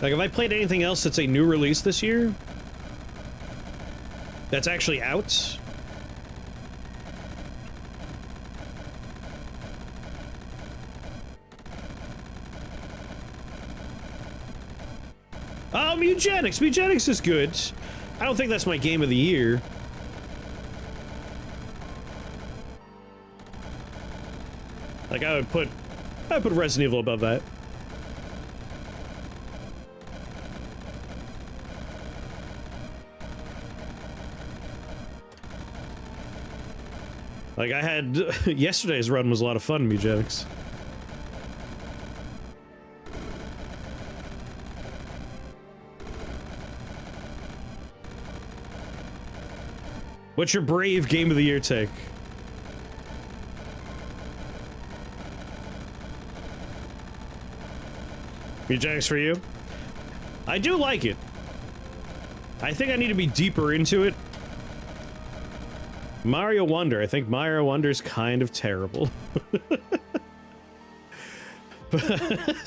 Like, have I played anything else that's a new release this year? That's actually out? Oh, Mutagenics! Mutagenics is good. I don't think that's my game of the year. Like, I would put Resident Evil above that. Like, I had... yesterday's run was a lot of fun, Mutagenics. What's your brave game of the year take? Mutagenics for you? I do like it. I think I need to be deeper into it. Mario Wonder. I think Mario Wonder's kind of terrible. But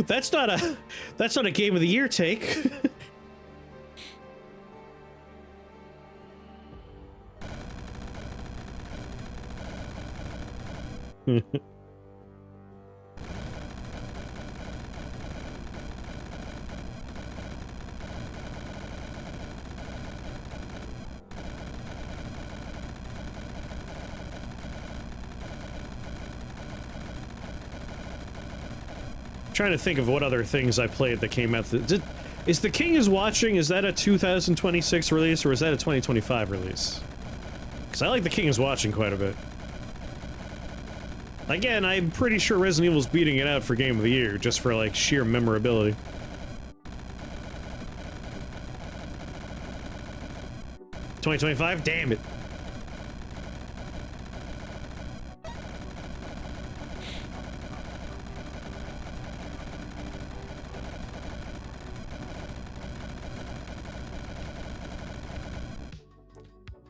that's not a game of the year take. Trying to think of what other things I played that came out. Is The King is Watching, is that a 2026 release or is that a 2025 release? Because I like The King is Watching quite a bit. Again, I'm pretty sure Resident Evil's beating it out for Game of the Year, just for, like, sheer memorability. $2025? Damn it.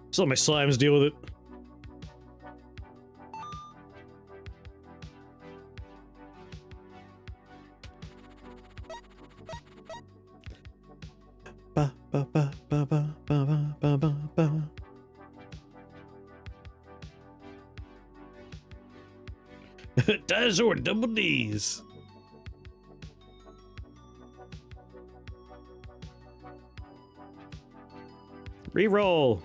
Just let my slimes deal with it. Ba ba ba ba ba ba ba ba ba. Dinosaur double D's. Reroll.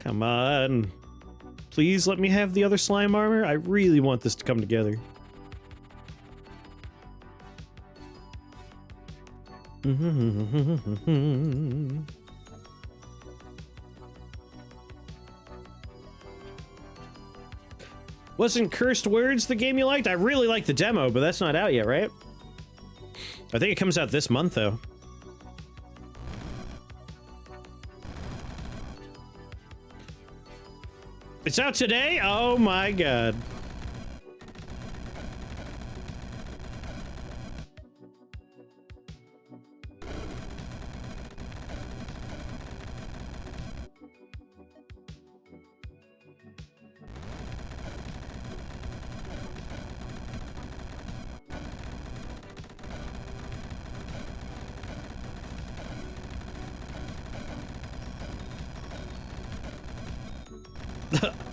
Come on. Please let me have the other slime armor. I really want this to come together. Wasn't Cursed Words the game you liked? I really liked the demo, but that's not out yet, right? I think it comes out this month, though. It's out today? Oh my god.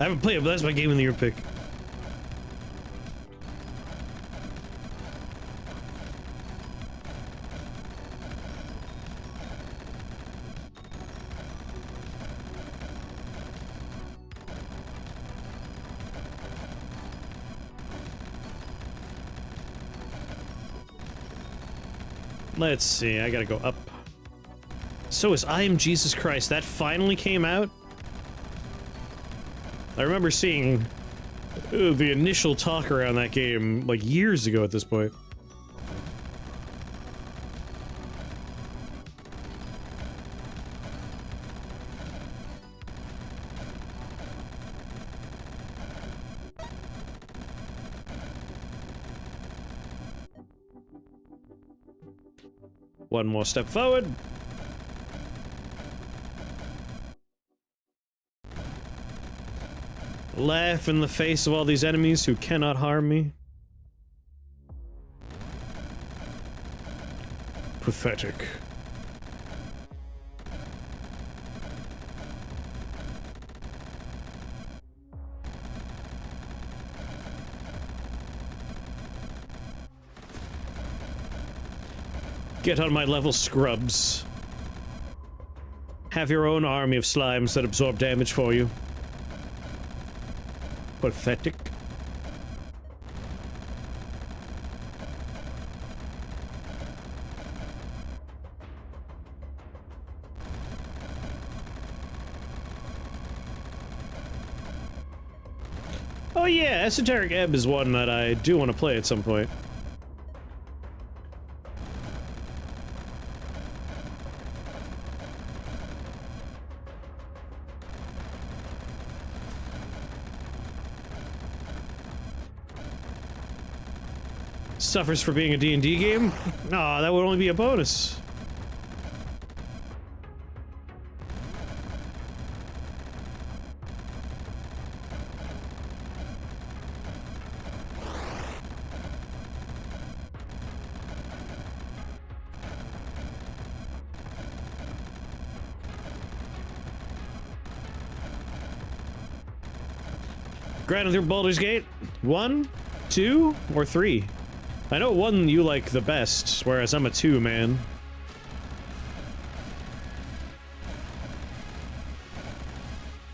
I haven't played it, but that's my game of the year pick. Let's see, I gotta go up. So is I Am Jesus Christ. That finally came out? I remember seeing the initial talk around that game, like, years ago at this point. One more step forward. Laugh in the face of all these enemies who cannot harm me. Pathetic. Get on my level, scrubs. Have your own army of slimes that absorb damage for you. Pathetic. Oh yeah, Esoteric Ebb is one that I do want to play at some point. Suffers for being a D&D game? Aw, that would only be a bonus. Granted through Baldur's Gate? 1, 2, or 3? I know 1 you like the best, whereas I'm a 2 man.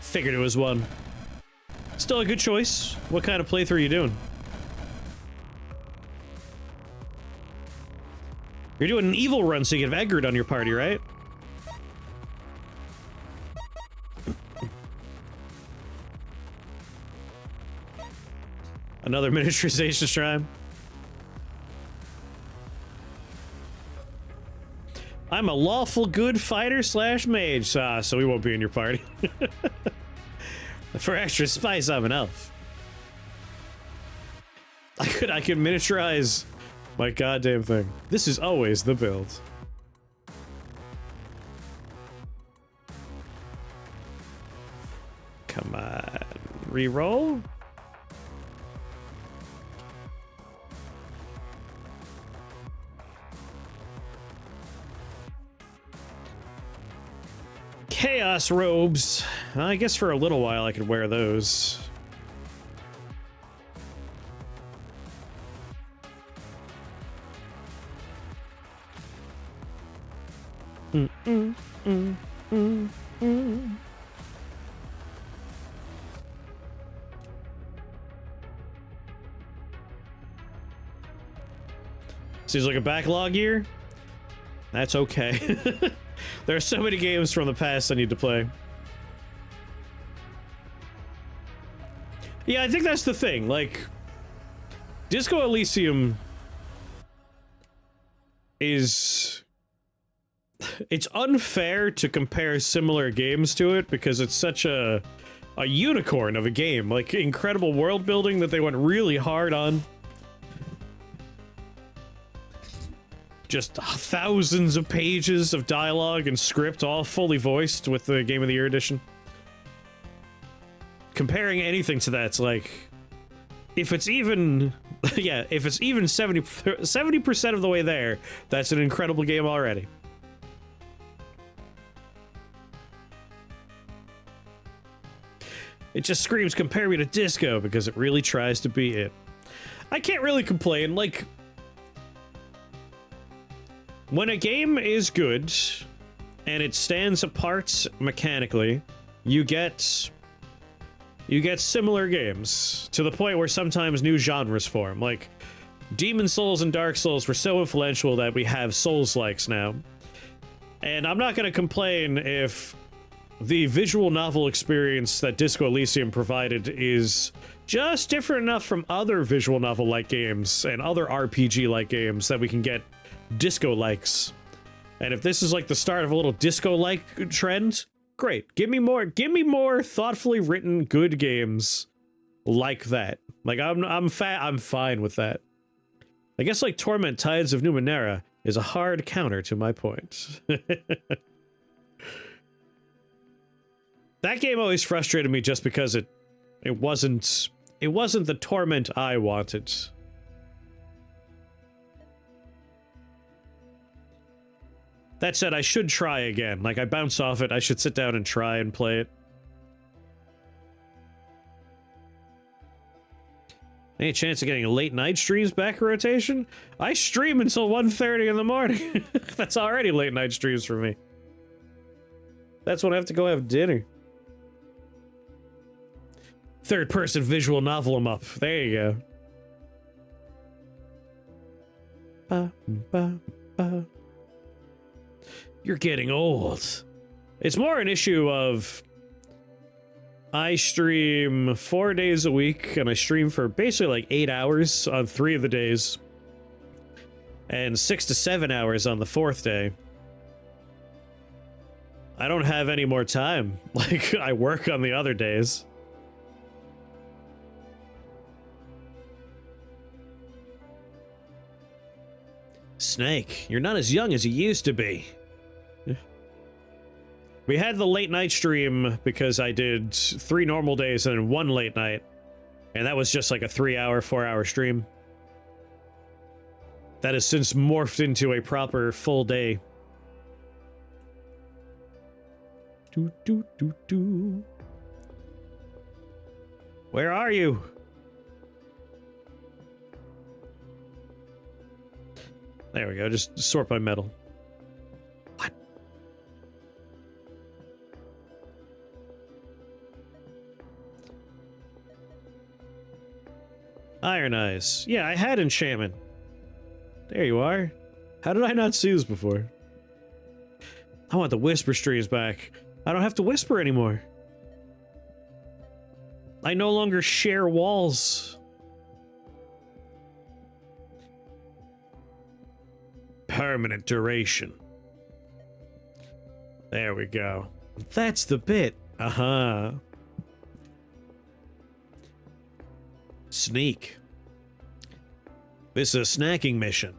Figured it was 1. Still a good choice. What kind of playthrough are you doing? You're doing an evil run so you get Eggert on your party, right? Another miniaturization shrine. I'm a lawful good fighter slash mage, so we won't be in your party. For extra spice, I'm an elf. I could miniaturize my goddamn thing. This is always the build. Come on, reroll. Chaos robes. I guess for a little while I could wear those. Seems like a backlog year. That's okay. There are so many games from the past I need to play. Yeah, I think that's the thing. Like, Disco Elysium is... It's unfair to compare similar games to it because it's such a unicorn of a game. Like, incredible world building that they went really hard on. Just thousands of pages of dialogue and script, all fully voiced with the Game of the Year edition. Comparing anything to that's like, if it's even, yeah, if it's even 70% of the way there, that's an incredible game already. It just screams, compare me to Disco, because it really tries to be it. I can't really complain, like... When a game is good, and it stands apart mechanically, you get similar games, to the point where sometimes new genres form. Like, Demon Souls and Dark Souls were so influential that we have Souls-likes now. And I'm not going to complain if the visual novel experience that Disco Elysium provided is just different enough from other visual novel-like games and other RPG-like games that we can get disco-likes. And if this is like the start of a little disco-like trend, great. Give me more thoughtfully written good games like that. Like I'm fine with that. I guess like Torment Tides of Numenera is a hard counter to my point. That game always frustrated me just because it wasn't the Torment I wanted. That said, I should try again. Like, I bounce off it, I should sit down and try and play it. Any chance of getting late night streams back in rotation? I stream until 1:30 in the morning. That's already late night streams for me. That's when I have to go have dinner. Third person visual novel 'em up. There you go. Ba, ba, ba. You're getting old. It's more an issue of I stream 4 days a week, and I stream for basically like 8 hours on 3 of the days, and 6 to 7 hours on the 4th day. I don't have any more time. Like, I work on the other days. Snake, you're not as young as you used to be. We had the late night stream because I did 3 normal days and then 1 late night. And that was just like a 3-hour, 4-hour stream. That has since morphed into a proper full day. Do, do, do, do. Where are you? There we go, just sort by metal. What? Iron Eyes. Yeah, I had enchantment. There you are. How did I not see this before? I want the whisper streams back. I don't have to whisper anymore. I no longer share walls. Permanent duration. There we go. That's the bit. Uh-huh. Sneak. This is a snacking mission.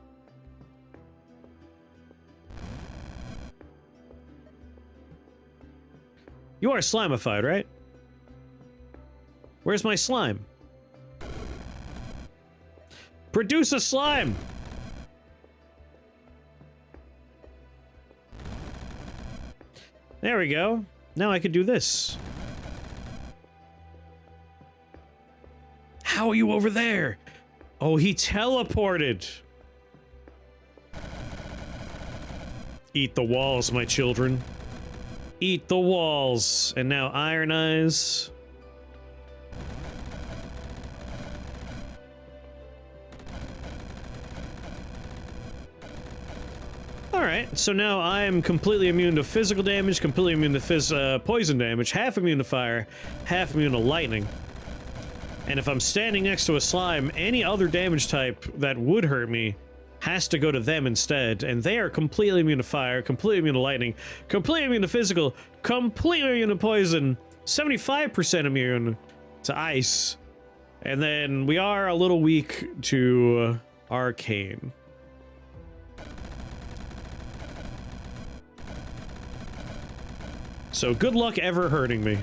You are slimified, right? Where's my slime? Produce a slime! There we go. Now I can do this. How are you over there? Oh, he teleported. Eat the walls, my children. Eat the walls. And now Iron Eyes. Alright, so now I am completely immune to physical damage, completely immune to poison damage, half immune to fire, half immune to lightning. And if I'm standing next to a slime, any other damage type that would hurt me has to go to them instead, and they are completely immune to fire, completely immune to lightning, completely immune to physical, completely immune to poison, 75% immune to ice, and then we are a little weak to arcane. So good luck ever hurting me.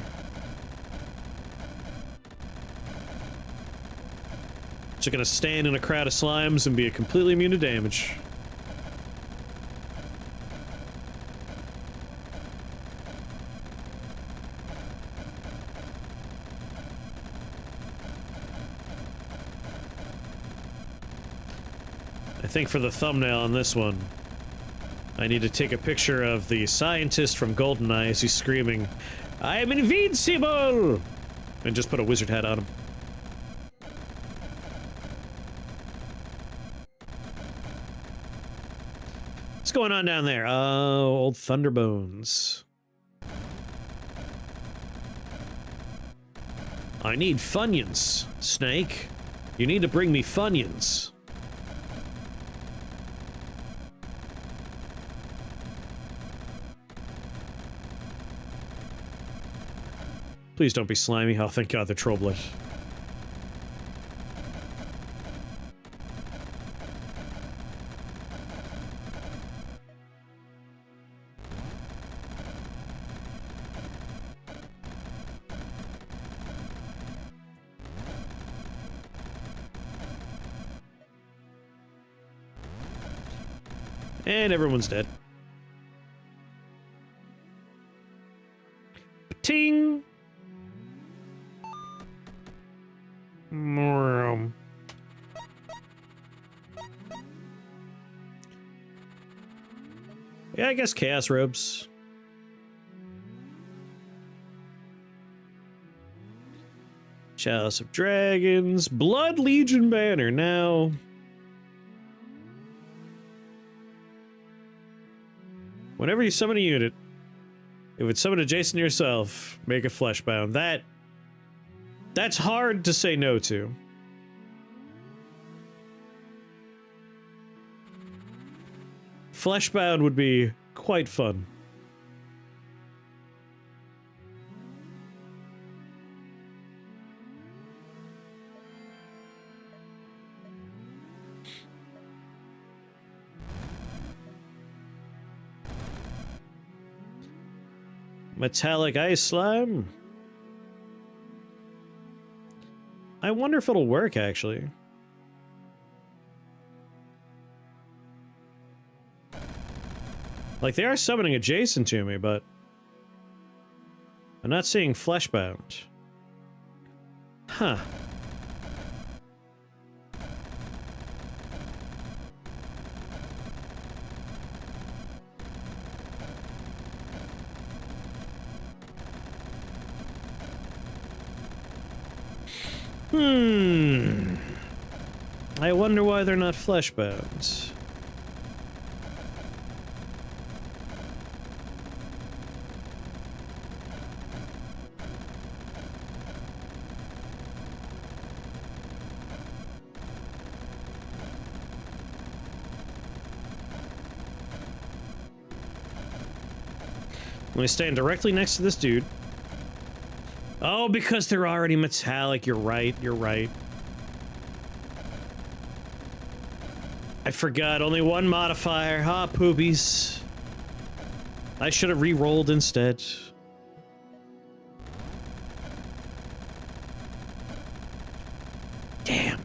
Just gonna stand in a crowd of slimes and be completely immune to damage. I think for the thumbnail on this one, I need to take a picture of the scientist from GoldenEye as he's screaming, "I am invincible!" and just put a wizard hat on him. going on down there? Oh, old Thunderbones. I need Funyuns, Snake. You need to bring me Funyuns. Please don't be slimy. Oh, thank God, they're Trollblade. And everyone's dead. Ting! Yeah, I guess Chaos Robes. Chalice of Dragons. Blood Legion Banner. Now... whenever you summon a unit, if it's summoned adjacent to yourself, make it fleshbound. That's hard to say no to. Fleshbound would be quite fun. Metallic Ice Slime? I wonder if it'll work, actually. Like, they are summoning adjacent to me, but... I'm not seeing Fleshbound. Huh. I wonder why they're not fleshbound. Let me stand directly next to this dude. Oh, because they're already metallic. You're right. You're right. I forgot. Only one modifier. Ah, poopies. I should have re-rolled instead. Damn.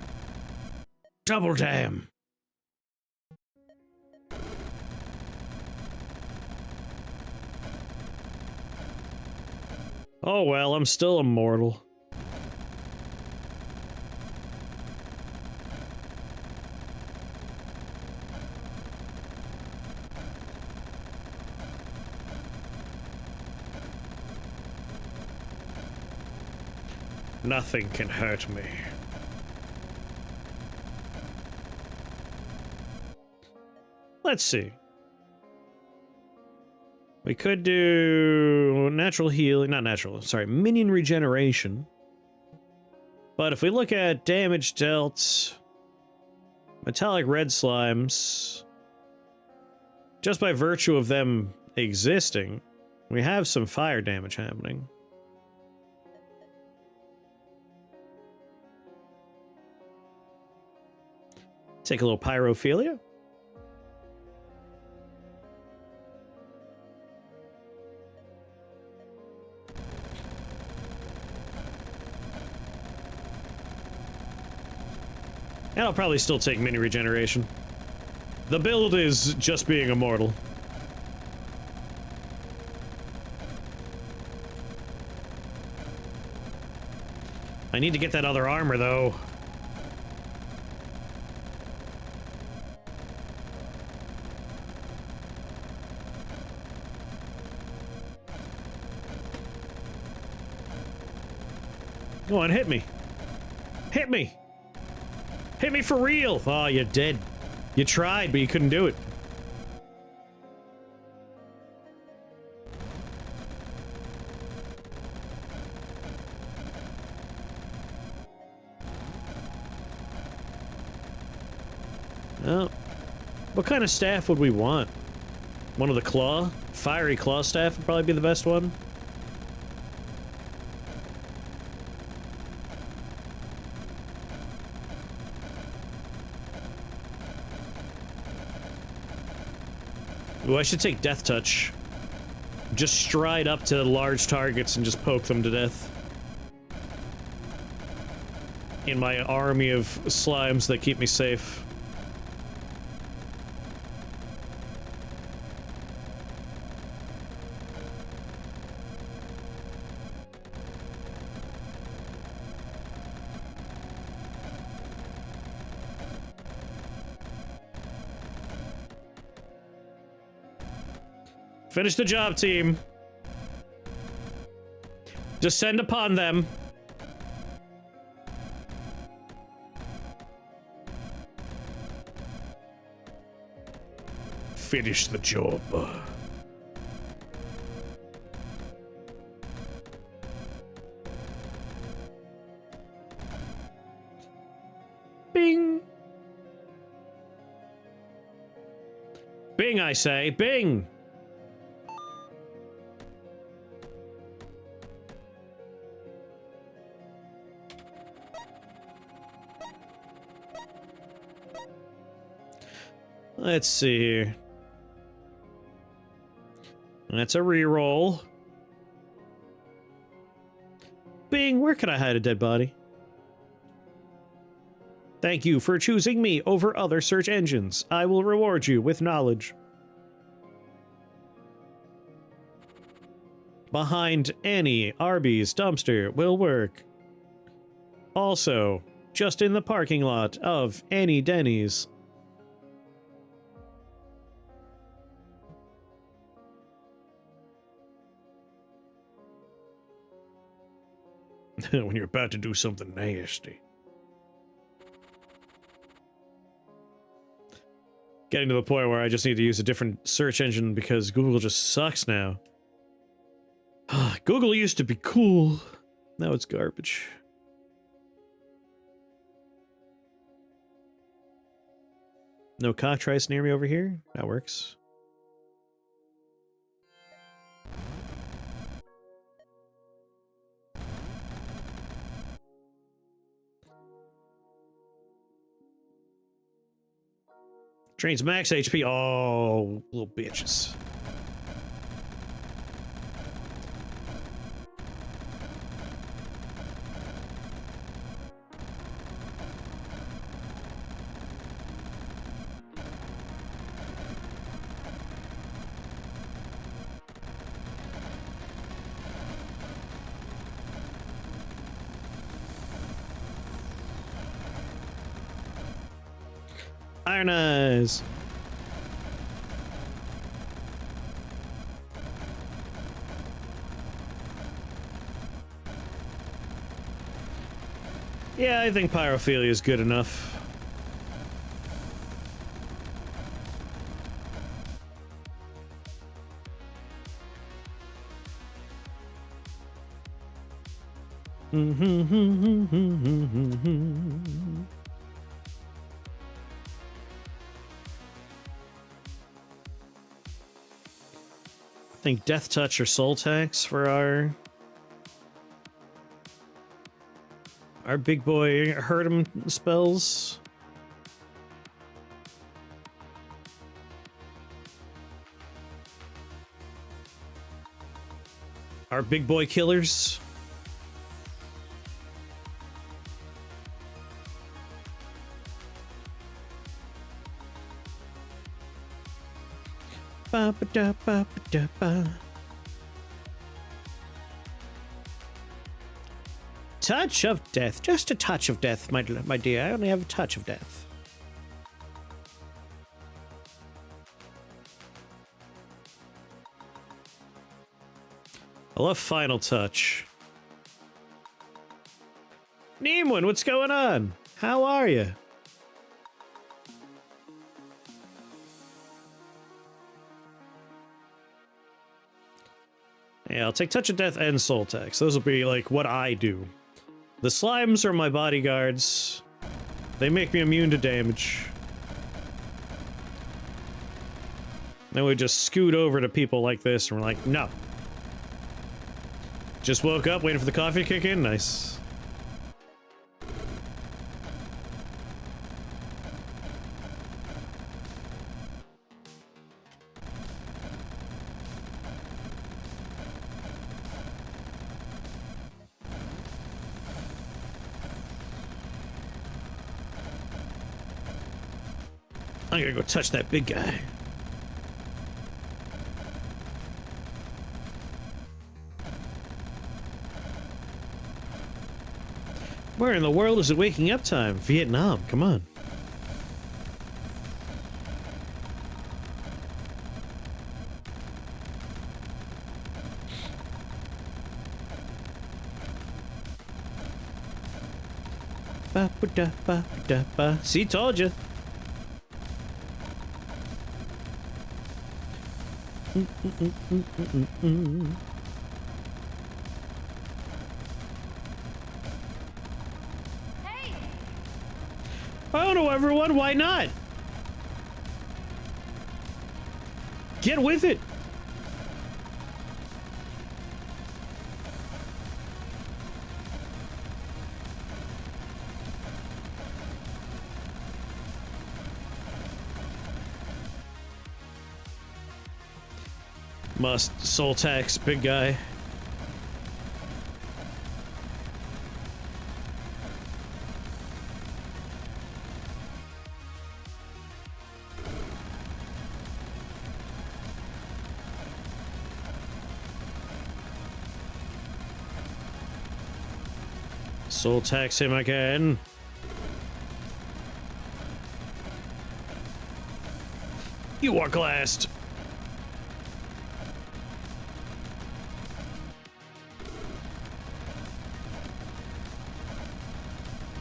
Double damn. Oh well, I'm still immortal. Nothing can hurt me. Let's see. We could do natural healing, not natural, sorry, minion regeneration. But if we look at damage dealt, metallic red slimes, just by virtue of them existing, we have some fire damage happening. Take a little pyrophilia. And I'll probably still take mini regeneration. The build is just being immortal. I need to get that other armor, though. Go on, hit me. Hit me. Hit me for real! Oh, you're dead. You tried, but you couldn't do it. Oh. What kind of staff would we want? One of the claw? Fiery claw staff would probably be the best one. Ooh, I should take Death Touch. Just stride up to large targets and just poke them to death. In my army of slimes that keep me safe. Finish the job, team. Descend upon them. Finish the job. Bing. Bing, I say. Bing. Let's see here. That's a reroll. Bing, where can I hide a dead body? Thank you for choosing me over other search engines. I will reward you with knowledge. Behind any Arby's dumpster will work. Also, just in the parking lot of any Denny's. When you're about to do something nasty. Getting to the point where I just need to use a different search engine because Google just sucks now. Google used to be cool. Now it's garbage. No cockatrice near me over here? That works. Drains max HP. Oh, little bitches. Iron Eyes. Yeah, I think pyrophilia is good enough. I think Death Touch or Soul Tax for our big boy hurt him spells. Our big boy killers. Ba ba da ba ba da ba. Touch of death. Just a touch of death, my dear. I only have a touch of death. I love Final Touch. Neemwin, what's going on? How are you? Yeah, I'll take Touch of Death and Soul Tax. Those will be, like, what I do. The slimes are my bodyguards. They make me immune to damage. Then we just scoot over to people like this, and we're like, no. Just woke up, waiting for the coffee to kick in. Nice. I'm gonna go touch that big guy. Where in the world is it waking up time? Vietnam, come on. Ba ba da ba da ba. See, told you. Hey! Oh no, everyone, why not? Get with it. Must soul tax, big guy. Soul tax him again. You are glassed.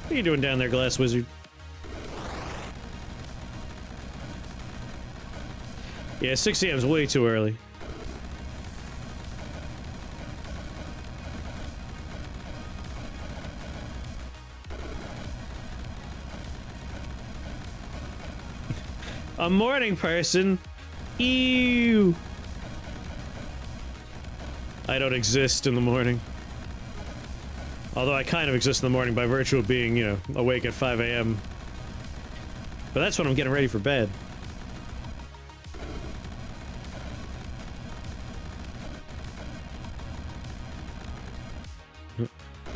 What are you doing down there, Glass Wizard? Yeah, 6 a.m. is way too early. A morning person? Ew. I don't exist in the morning. Although I kind of exist in the morning by virtue of being, you know, awake at 5 a.m. But that's when I'm getting ready for bed.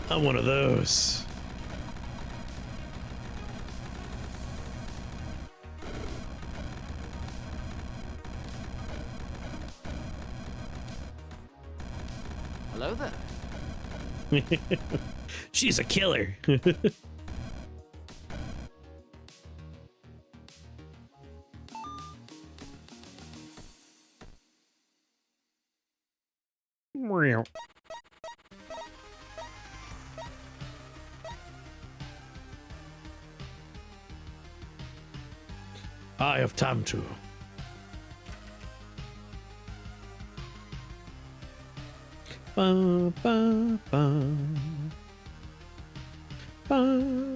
I'm one of those. Hello there. She's a killer. I have time to. Ba, ba, ba. Ba,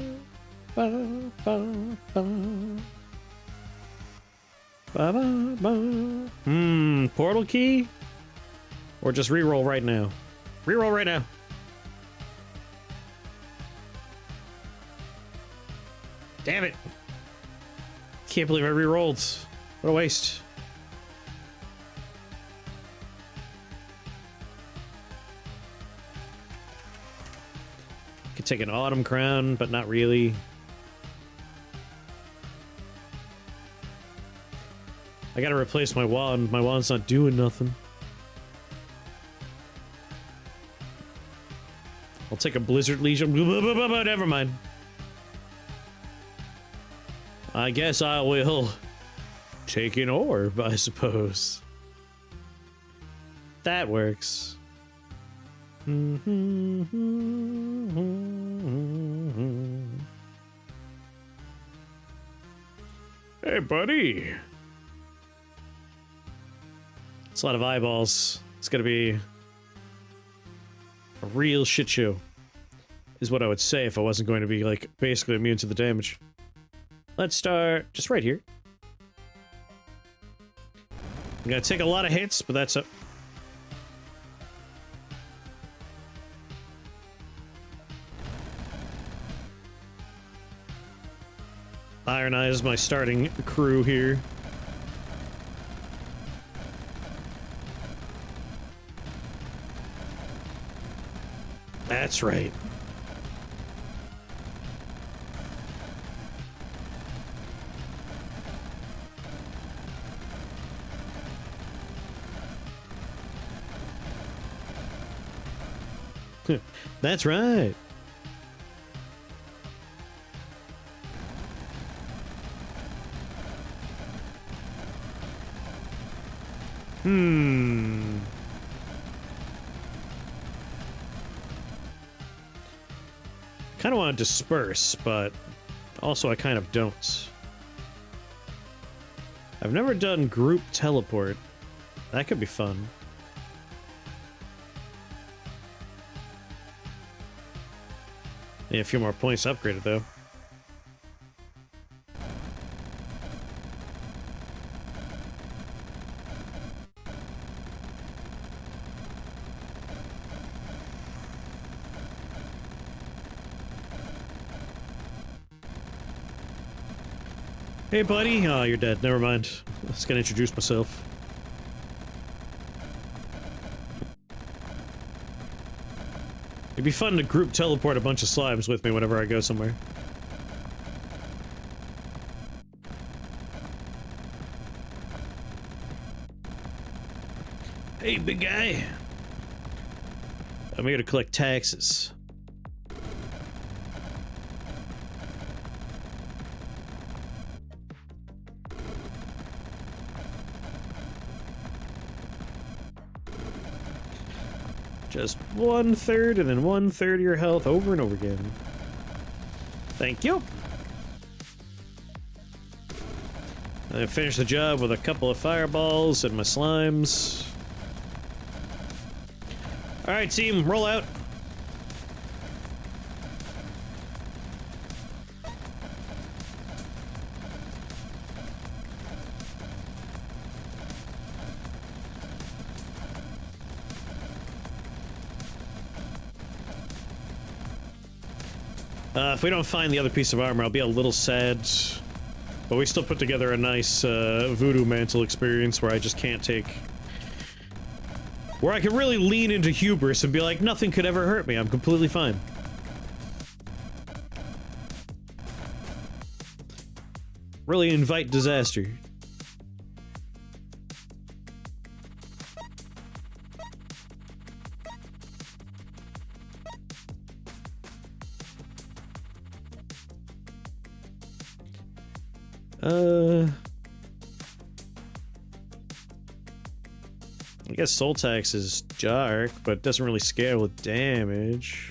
ba, ba, ba. Ba, ba, ba. Portal key? Or just reroll right now? Reroll right now. Damn it. Can't believe I rerolled. What a waste. Could take an autumn crown, but not really. I gotta replace my wand. My wand's not doing nothing. I'll take a blizzard legion. Never mind. I guess I will take an orb, I suppose. That works. Hey, buddy. It's a lot of eyeballs. It's gonna be a real shit show, is what I would say if I wasn't going to be, like, basically immune to the damage. Let's start just right here. I'm gonna take a lot of hits, but that's a... Iron Eye is my starting crew here. That's right. That's right. Kind of want to disperse, but also I kind of don't. I've never done group teleport. That could be fun. Yeah, a few more points upgraded, though. Hey, buddy. Oh, you're dead. Never mind. I was gonna introduce myself. It'd be fun to group teleport a bunch of slimes with me whenever I go somewhere. Hey, big guy. I'm here to collect taxes. Just 1/3 and then 1/3 of your health over and over again. Thank you. I finished the job with a couple of fireballs and my slimes. Alright, team, roll out. If we don't find the other piece of armor, I'll be a little sad. But we still put together a nice voodoo mantle experience where I just can't take... Where I can really lean into hubris and be like, nothing could ever hurt me, I'm completely fine. Really invite disaster. I guess soul tax is dark, but it doesn't really scale with damage.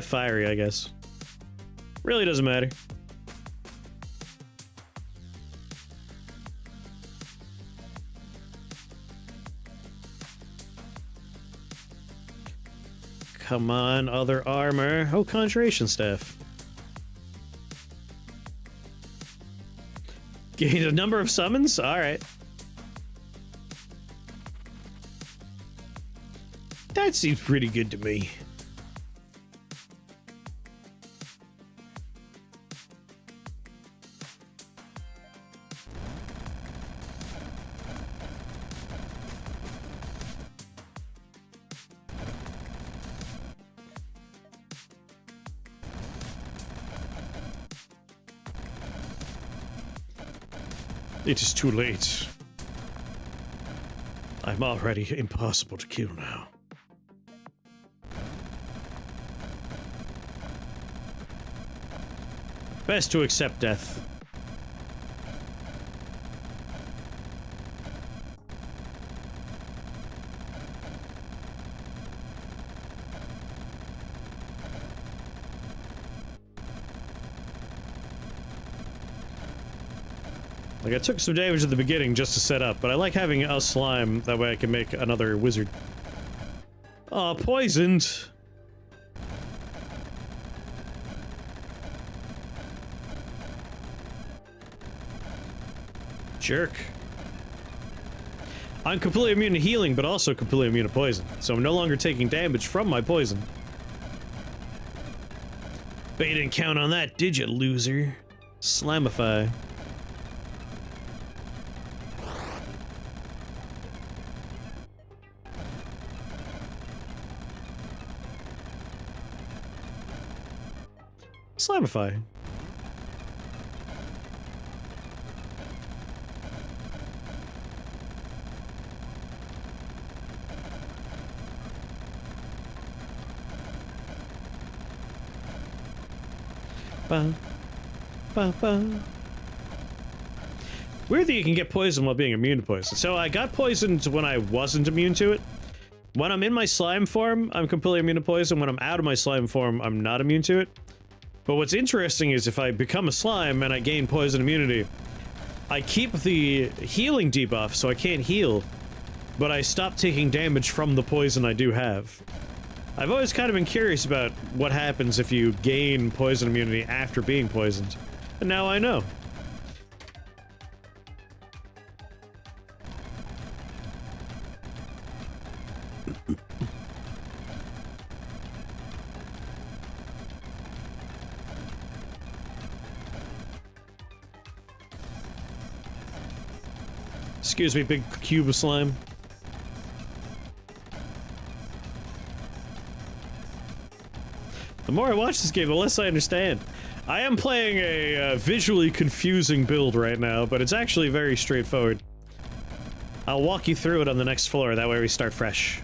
Fiery, I guess. Really doesn't matter. Come on, other armor. Oh, Conjuration Staff. Gain a number of summons? Alright. That seems pretty good to me. It is too late. I'm already impossible to kill now. Best to accept death. Like, I took some damage at the beginning just to set up, but I like having a slime, that way I can make another wizard. Aw, poisoned! Jerk. I'm completely immune to healing, but also completely immune to poison. So I'm no longer taking damage from my poison. But you didn't count on that, did you, loser? Slamify. Slamify. Ba, ba, ba. Weird that you can get poison while being immune to poison. So I got poisoned when I wasn't immune to it. When I'm in my slime form, I'm completely immune to poison. When I'm out of my slime form, I'm not immune to it. But what's interesting is if I become a slime and I gain poison immunity, I keep the healing debuff, so I can't heal, but I stop taking damage from the poison I do have. I've always kind of been curious about what happens if you gain poison immunity after being poisoned, and now I know. Excuse me, big cube of slime. The more I watch this game, the less I understand. I am playing a visually confusing build right now, but it's actually very straightforward. I'll walk you through it on the next floor, that way we start fresh.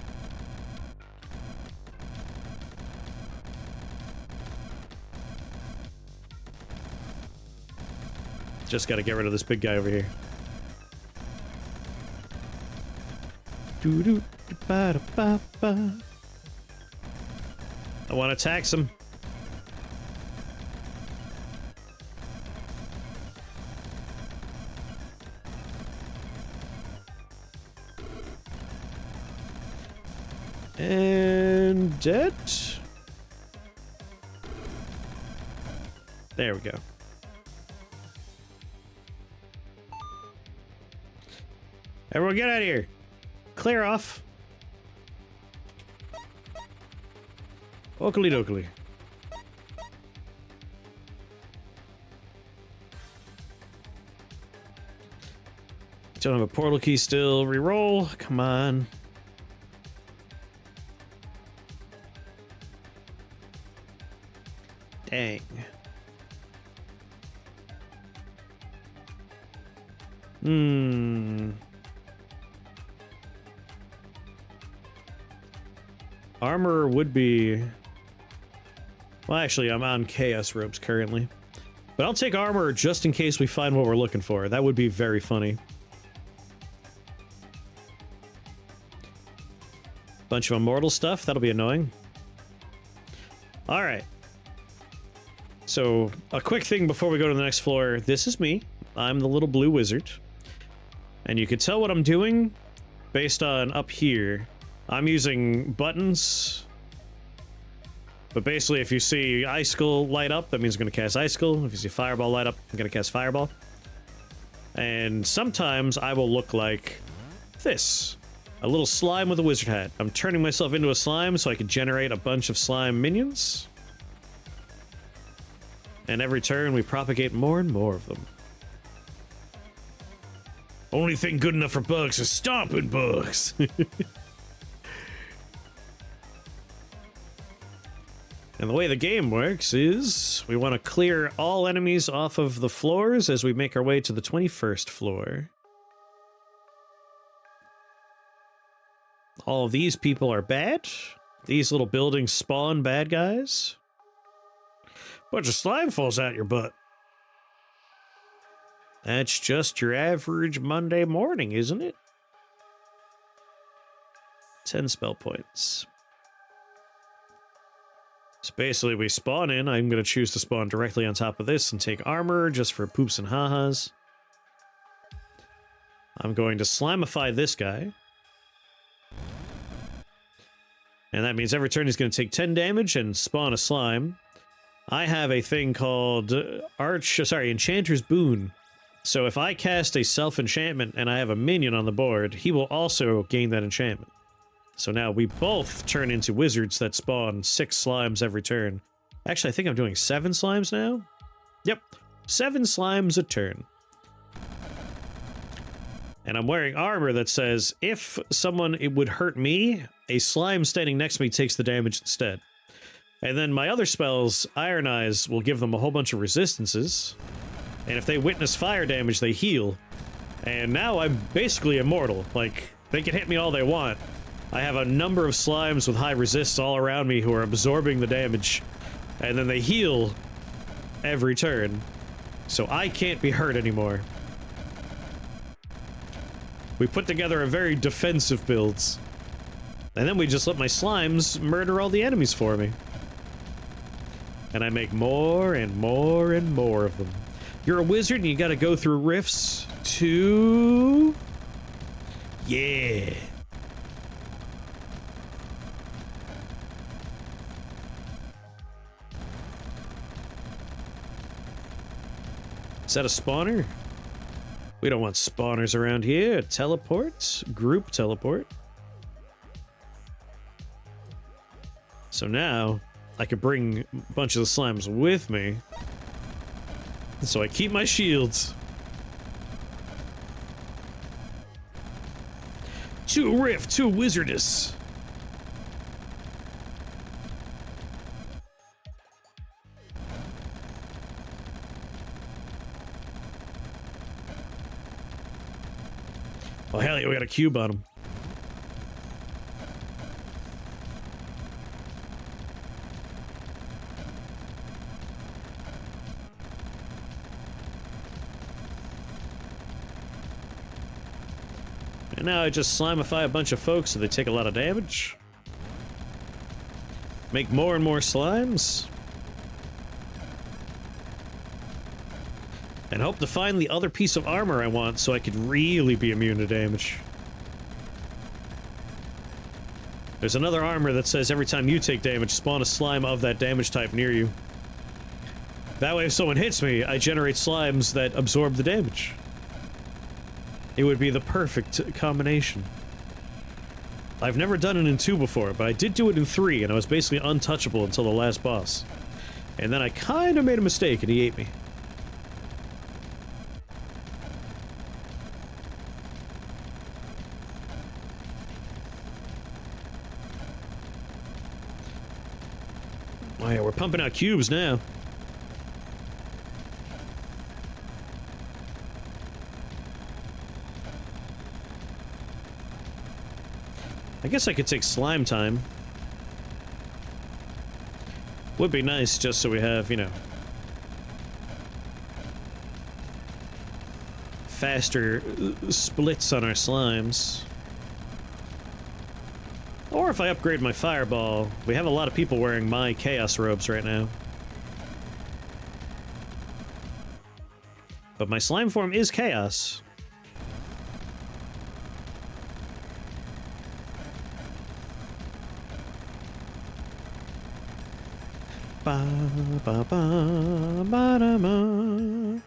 Just gotta get rid of this big guy over here. I want to tax him. And dead. There we go. Everyone get out of here. Clear off. Oakley dokley. Don't have a portal key still. Reroll. Come on. Dang. Armor would be... Well, actually, I'm on Chaos Robes currently. But I'll take armor just in case we find what we're looking for. That would be very funny. Bunch of immortal stuff. That'll be annoying. Alright. So, a quick thing before we go to the next floor. This is me. I'm the little blue wizard. And you can tell what I'm doing based on up here. I'm using buttons. But basically, if you see Icicle light up, that means I'm going to cast Icicle. If you see Fireball light up, I'm going to cast Fireball. And sometimes I will look like this. A little slime with a wizard hat. I'm turning myself into a slime so I can generate a bunch of slime minions. And every turn, we propagate more and more of them. Only thing good enough for bugs is stomping bugs. And the way the game works is we want to clear all enemies off of the floors as we make our way to the 21st floor. All of these people are bad. These little buildings spawn bad guys. Bunch of slime falls out your butt. That's just your average Monday morning, isn't it? 10 spell points. So basically we spawn in. I'm going to choose to spawn directly on top of this and take armor just for poops and ha-has. I'm going to slamify this guy. And that means every turn he's going to take 10 damage and spawn a slime. I have a thing called Enchanter's Boon. So if I cast a self-enchantment and I have a minion on the board, he will also gain that enchantment. So now we both turn into wizards that spawn 6 slimes every turn. Actually, I think I'm doing 7 slimes now? Yep, 7 slimes a turn. And I'm wearing armor that says, if someone it would hurt me, a slime standing next to me takes the damage instead. And then my other spells, Iron Eyes, will give them a whole bunch of resistances. And if they witness fire damage, they heal. And now I'm basically immortal. Like, they can hit me all they want. I have a number of slimes with high resists all around me who are absorbing the damage. And then they heal every turn. So I can't be hurt anymore. We put together a very defensive builds. And then we just let my slimes murder all the enemies for me. And I make more and more and more of them. You're a wizard and you gotta go through rifts to... Yeah. Is that a spawner? We don't want spawners around here. Teleport. Group teleport. So now, I could bring a bunch of the slimes with me. So I keep my shields. To a rift, to a wizardess. Oh, hell yeah, we got a cube on him. And now I just slimify a bunch of folks so they take a lot of damage. Make more and more slimes. And hope to find the other piece of armor I want so I could really be immune to damage. There's another armor that says every time you take damage, spawn a slime of that damage type near you. That way if someone hits me, I generate slimes that absorb the damage. It would be the perfect combination. I've never done it in 2 before, but I did do it in 3, and I was basically untouchable until the last boss. And then I kind of made a mistake, and he ate me. Oh yeah, we're pumping out cubes now. I guess I could take slime time. Would be nice just so we have, you know, faster splits on our slimes. Or if I upgrade my fireball, we have a lot of people wearing my chaos robes right now. But my slime form is chaos. Ba ba ba ba da ma.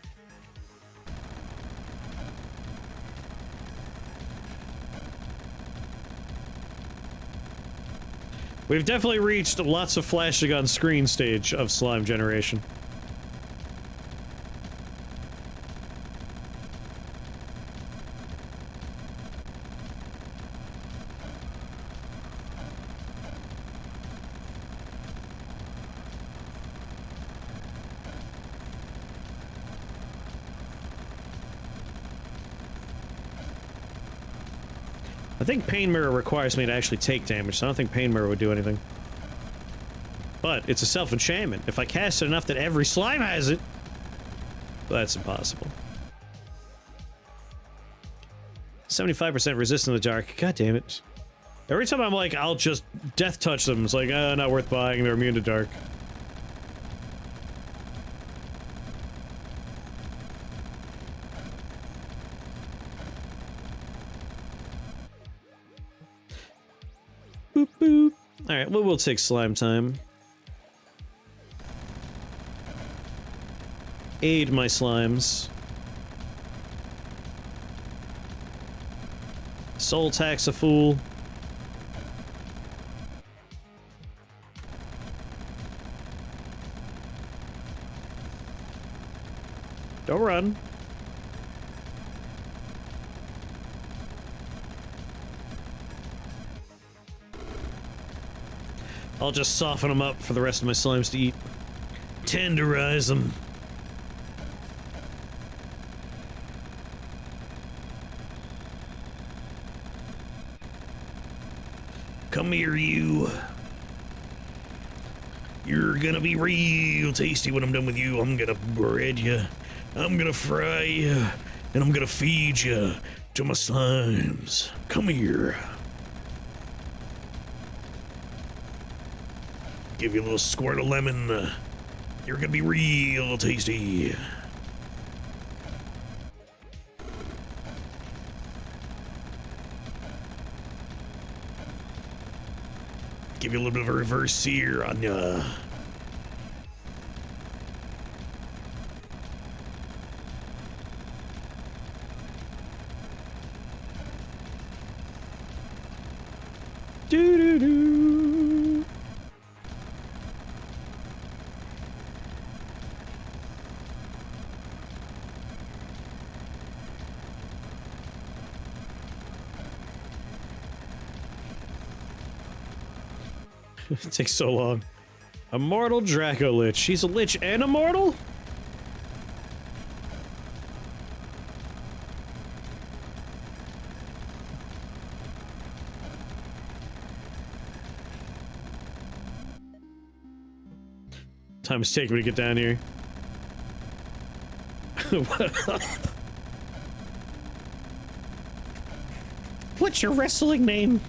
We've definitely reached lots of flashing on screen stage of slime generation. I think Pain Mirror requires me to actually take damage, so I don't think Pain Mirror would do anything. But it's a self-enchantment. If I cast it enough that every slime has it, that's impossible. 75% resistant in the dark. God damn it. Every time I'm like, I'll just death touch them, it's like, not worth buying, they're immune to dark. Boop boop. Alright, well, we'll take slime time. Aid my slimes. Soul tax a fool. Don't run. I'll just soften them up for the rest of my slimes to eat. Tenderize them. Come here, you. You're gonna be real tasty when I'm done with you. I'm gonna bread you. I'm gonna fry you. And I'm gonna feed you to my slimes. Come here. Give you a little squirt of lemon. You're gonna be real tasty. Give you a little bit of a reverse sear on ya. Do-do-do. It takes so long. Immortal Draco Lich. She's a lich and immortal? Time is taking me to get down here. What's your wrestling name?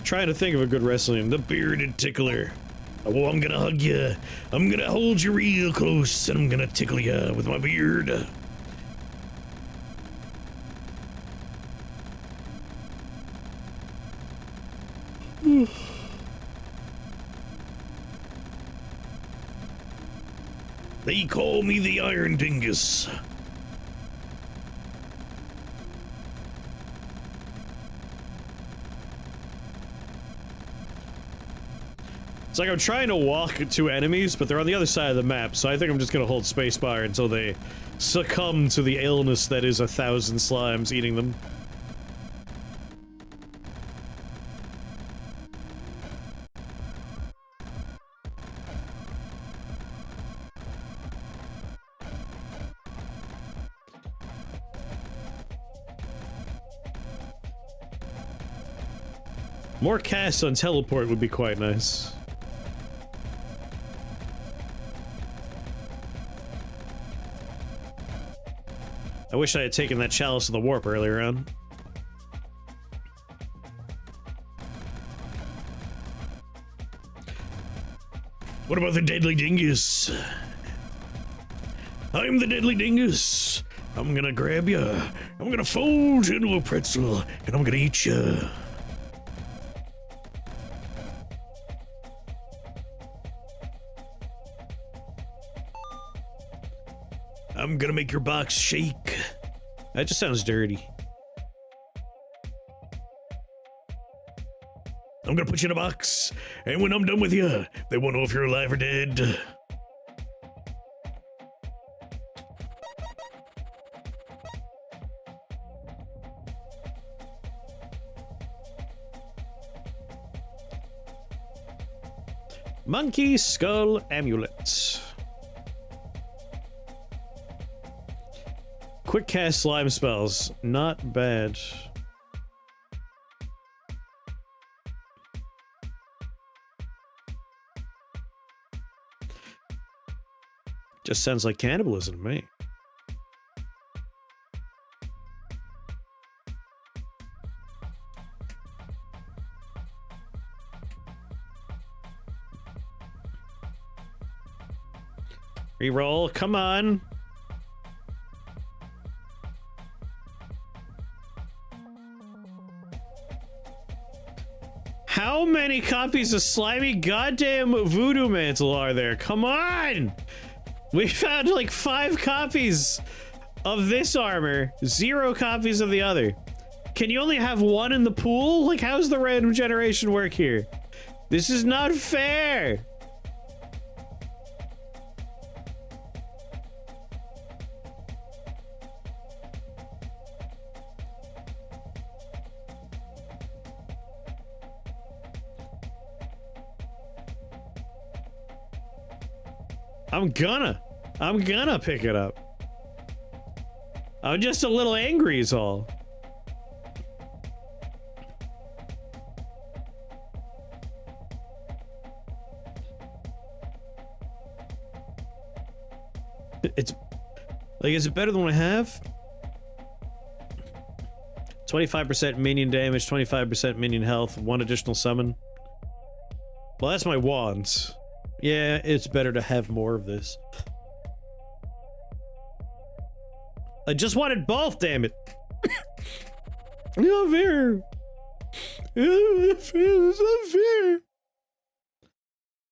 Trying to think of a good wrestling. The bearded tickler. Oh, I'm gonna hug you. I'm gonna hold you real close, and I'm gonna tickle you with my beard. They call me the Iron Dingus. It's like I'm trying to walk to enemies, but they're on the other side of the map, so I think I'm just gonna hold spacebar until they succumb to the illness that is 1,000 slimes eating them. More casts on teleport would be quite nice. I wish I had taken that chalice of the warp earlier on. What about the deadly dingus? I'm the deadly dingus. I'm gonna grab you. I'm gonna fold you into a pretzel, and I'm gonna eat you. I'm gonna make your box shake. That just sounds dirty. I'm gonna put you in a box, and when I'm done with you, they won't know if you're alive or dead. Monkey Skull Amulet. Quick cast slime spells. Not bad. Just sounds like cannibalism to me. Reroll, come on. How many copies of slimy goddamn voodoo mantle are there? Come on! We found like 5 copies of this armor, 0 copies of the other. Can you only have 1 in the pool? Like, how's the random generation work here? This is not fair! I'm gonna pick it up. I'm just a little angry is all. It's like, is it better than what I have? 25% minion damage, 25% minion health, 1 additional summon. Well, that's my wands. Yeah, it's better to have more of this. I just wanted both, damn it. Not fair. It's not fair.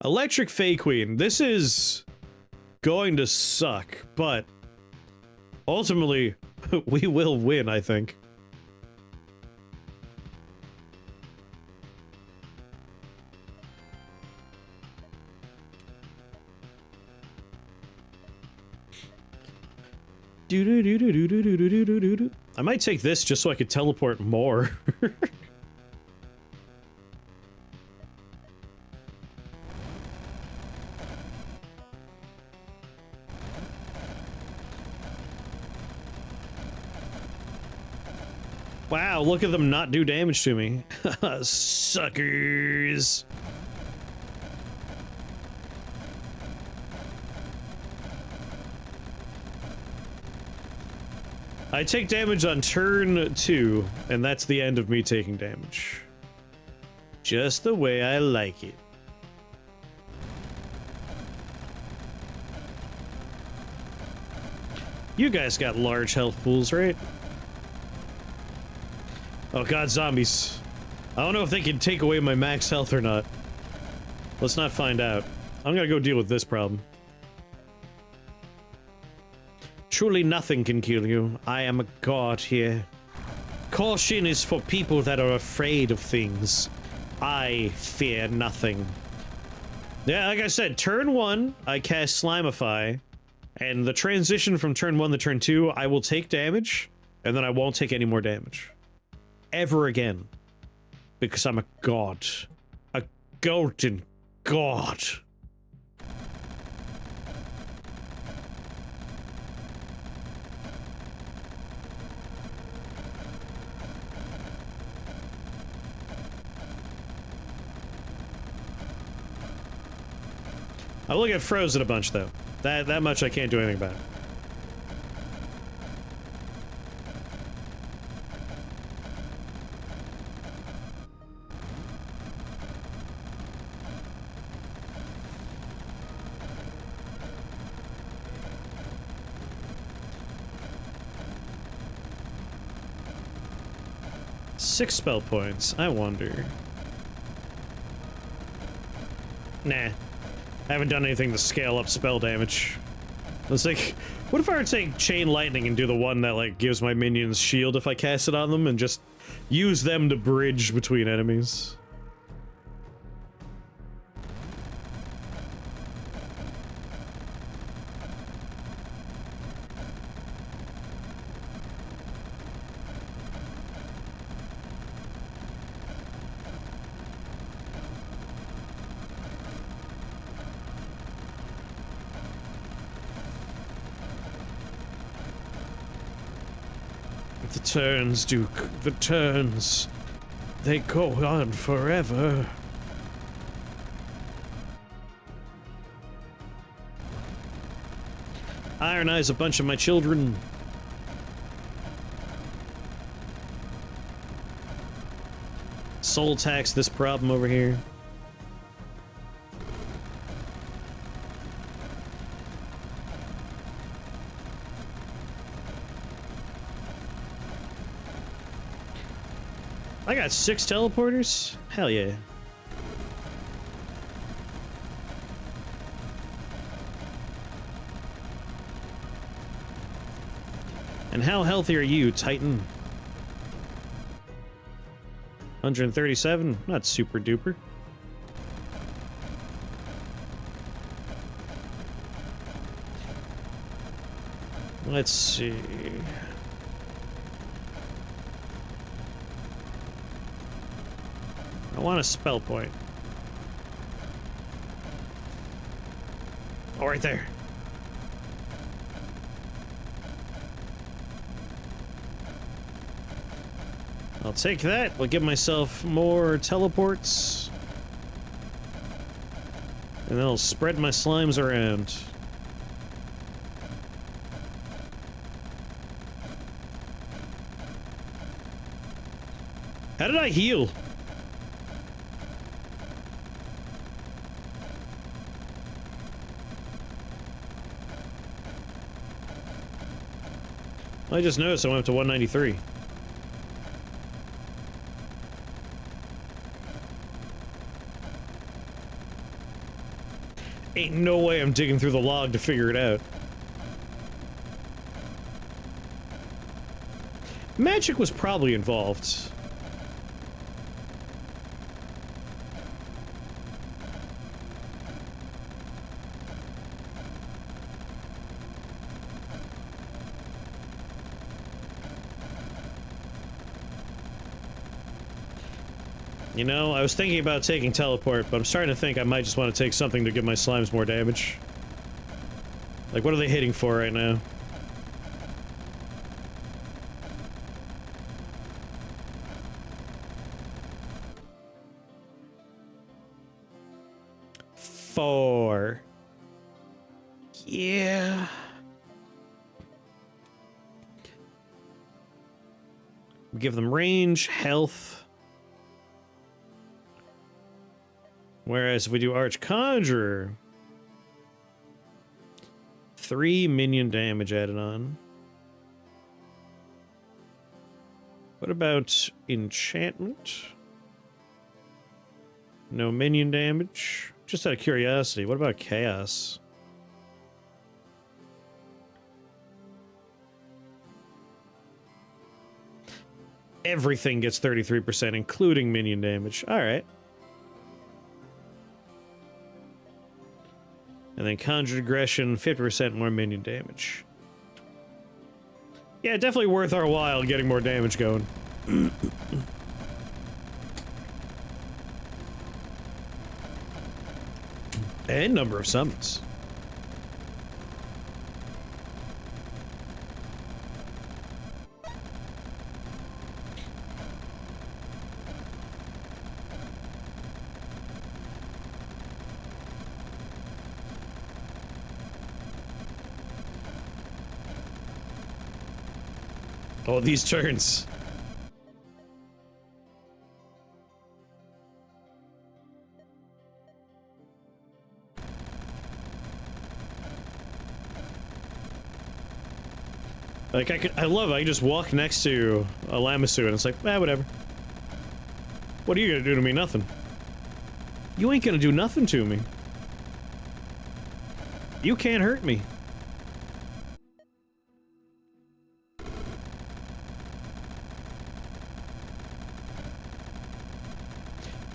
Electric Fey Queen. This is going to suck, but ultimately, we will win, I think. I might take this just so I could teleport more. Wow, look at them not do damage to me. Suckers. I take damage on turn 2, and that's the end of me taking damage. Just the way I like it. You guys got large health pools, right? Oh god, zombies. I don't know if they can take away my max health or not. Let's not find out. I'm gonna go deal with this problem. Truly nothing can kill you. I am a god here. Caution is for people that are afraid of things. I fear nothing. Yeah, like I said, turn 1, I cast Slimify, and the transition from turn 1 to turn 2, I will take damage, and then I won't take any more damage. Ever again. Because I'm a god. A golden god. I will get frozen a bunch, though. That much I can't do anything about. Six spell points. I wonder. Nah. I haven't done anything to scale up spell damage. It's like, what if I were to take Chain Lightning and do the one that, like, gives my minions shield if I cast it on them and just use them to bridge between enemies? The turns, Duke. The turns. They go on forever. Iron Eye's a bunch of my children. Soul tax this problem over here. I got 6 teleporters? Hell yeah. And how healthy are you, Titan? 137? Not super duper. Let's see. I want a spell point. Oh, right there. I'll take that. I'll give myself more teleports. And then I'll spread my slimes around. How did I heal? I just noticed I went up to 193. Ain't no way I'm digging through the log to figure it out. Magic was probably involved. You know, I was thinking about taking teleport, but I'm starting to think I might just want to take something to give my slimes more damage. Like, what are they hitting for right now? Four. Yeah. We give them range, health. Whereas if we do Arch Conjurer, 3 minion damage added on. What about Enchantment? No minion damage. Just out of curiosity, what about Chaos? Everything gets 33%, including minion damage. Alright. And then Conjured Aggression, 50% more minion damage. Yeah, definitely worth our while getting more damage going. And number of summons. Oh, these turns. Like, I love it. I can just walk next to a Lamasu and it's like, whatever. What are you gonna do to me? Nothing. You ain't gonna do nothing to me. You can't hurt me.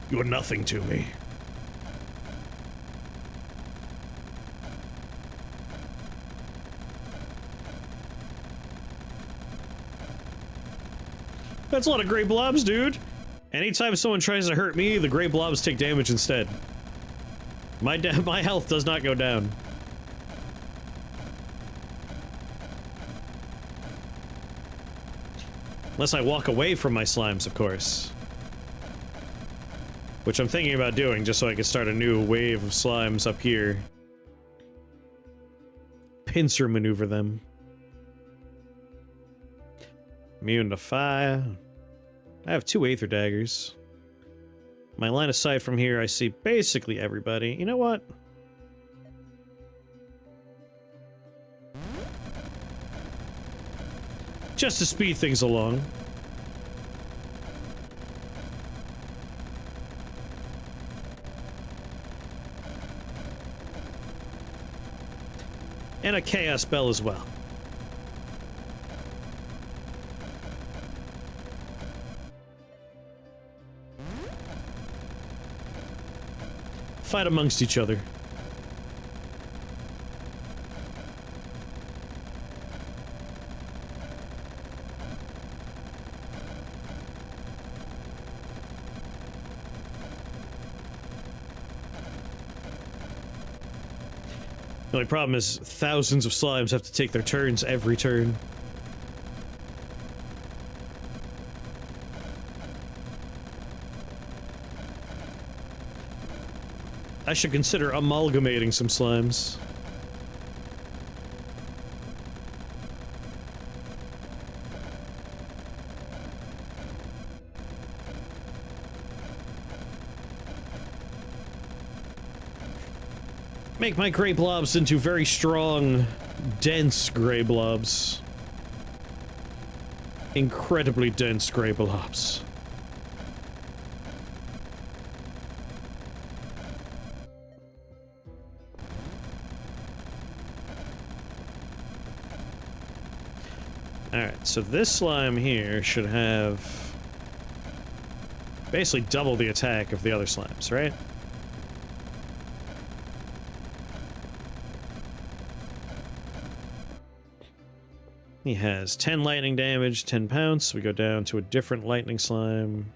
You're nothing to me. That's a lot of gray blobs, dude. Anytime someone tries to hurt me, the gray blobs take damage instead. My health does not go down. Unless I walk away from my slimes, of course. Which I'm thinking about doing, just so I can start a new wave of slimes up here. Pincer maneuver them. Immune to fire. I have 2 Aether Daggers. My line of sight from here, I see basically everybody. You know what? Just to speed things along. And a Chaos Spell as well. fight amongst each other. The only problem is thousands of slimes have to take their turns every turn. I should consider amalgamating some slimes. Make my gray blobs into very strong, dense gray blobs. Incredibly dense gray blobs. Alright, so this slime here should have basically double the attack of the other slimes, right? He has 10 lightning damage, 10 pounce. We go down to a different lightning slime.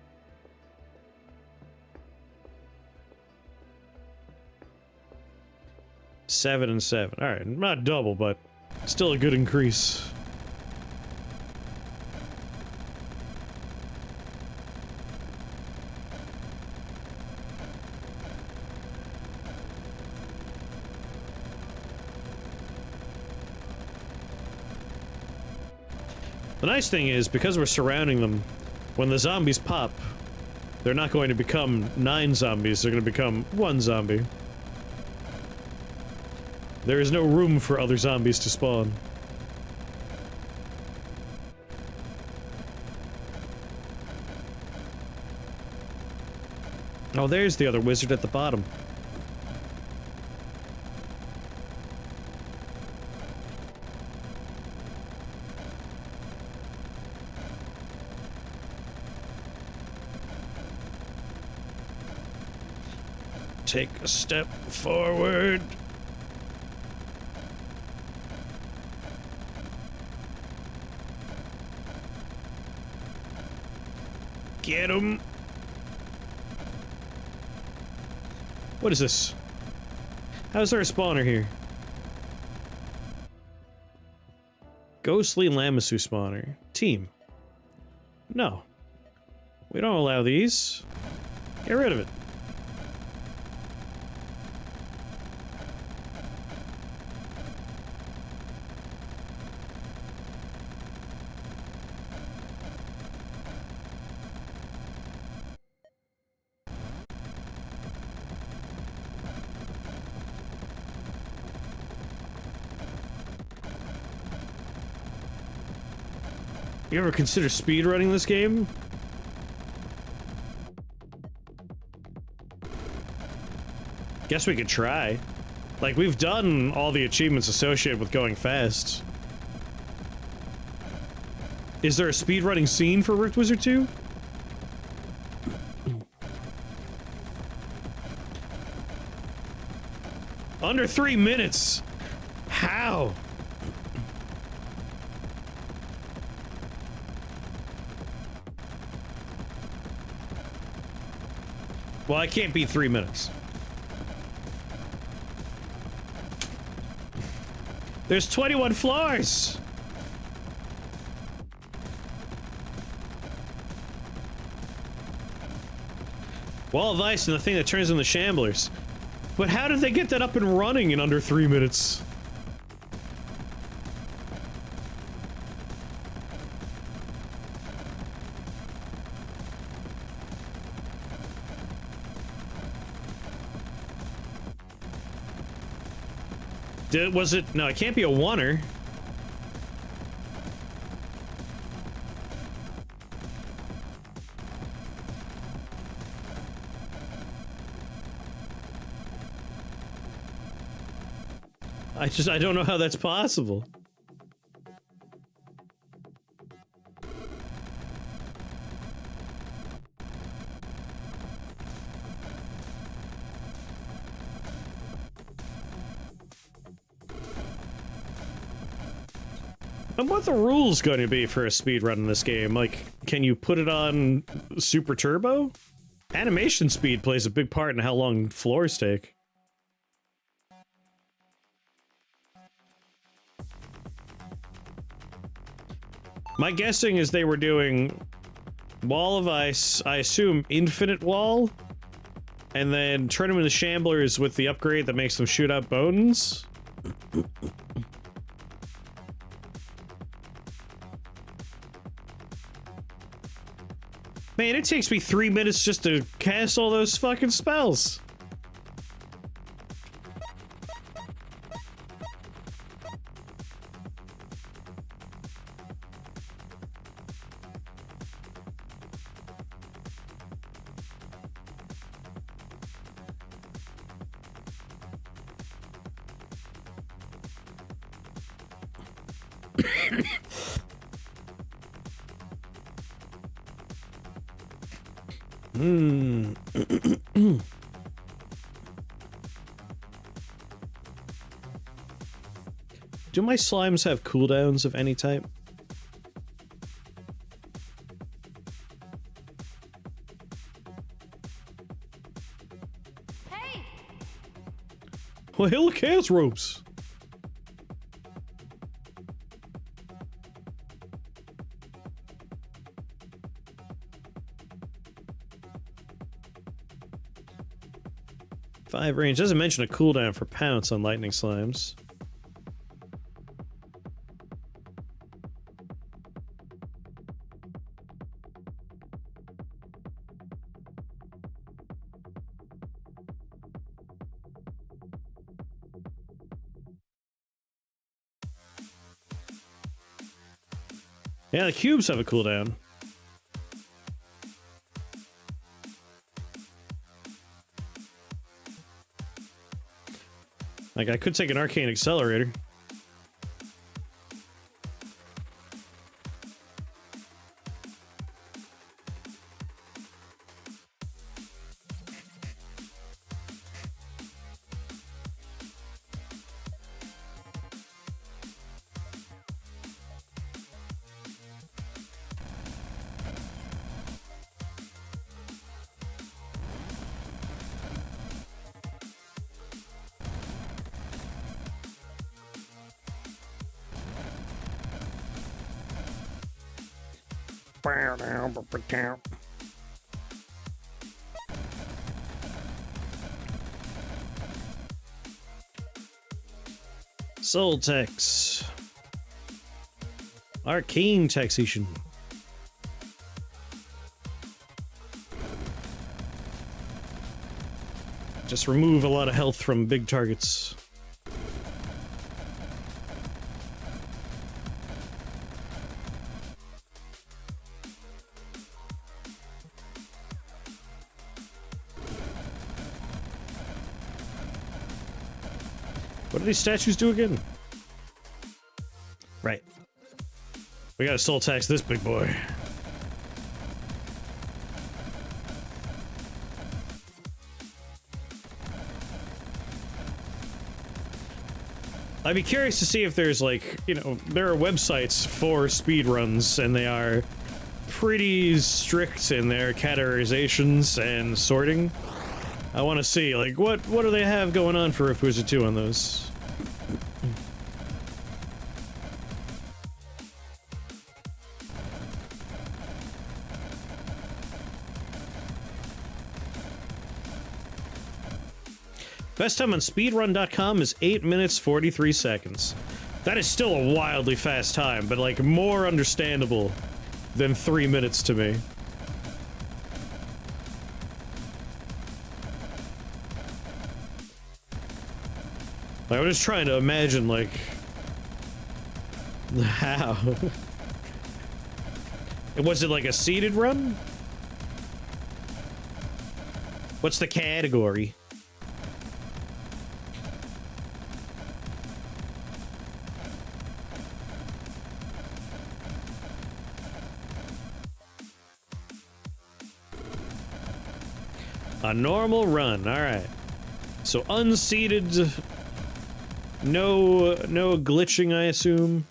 Seven and 7. Alright, not double, but still a good increase. The nice thing is, because we're surrounding them, when the zombies pop, they're not going to become 9 zombies, they're going to become 1 zombie. There is no room for other zombies to spawn. Oh, there's the other wizard at the bottom. Take a step forward. Get him. What is this? How's there a spawner here? Ghostly Lamassu spawner. Team. No. We don't allow these. Get rid of it. You ever consider speedrunning this game? Guess we could try. Like, we've done all the achievements associated with going fast. Is there a speedrunning scene for Rift Wizard 2? Under 3 minutes! How? Well, I can't beat 3 minutes. There's 21 floors! Wall of ice and the thing that turns into shamblers. But how did they get that up and running in under 3 minutes? Was it? No, it can't be a oneer. I don't know how that's possible. And what the rules going to be for a speedrun in this game? Like, can you put it on super turbo? Animation speed plays a big part in how long floors take. My guessing is they were doing Wall of Ice, I assume Infinite Wall, and then turn them into Shamblers with the upgrade that makes them shoot out bones. Man, it takes me 3 minutes just to cast all those fucking spells. Do my slimes have cooldowns of any type? Hey! Well, hell, chaos ropes. Five range. Doesn't mention a cooldown for pounce on lightning slimes. Yeah, the cubes have a cooldown. Like, I could take an arcane accelerator. Soul Tex. Arcane taxation. Just remove a lot of health from big targets. What do these statues do again? Right. We gotta soul tax this big boy. I'd be curious to see if there's, like, you know, there are websites for speedruns, and they are pretty strict in their categorizations and sorting. I want to see, like, what do they have going on for Yakuza 2 on those? Best time on speedrun.com is 8 minutes 43 seconds. That is still a wildly fast time, but, like, more understandable than 3 minutes to me. Like, I'm just trying to imagine, like, how? Was it like a seated run? What's the category? A normal run, alright. So unseated, no glitching, I assume.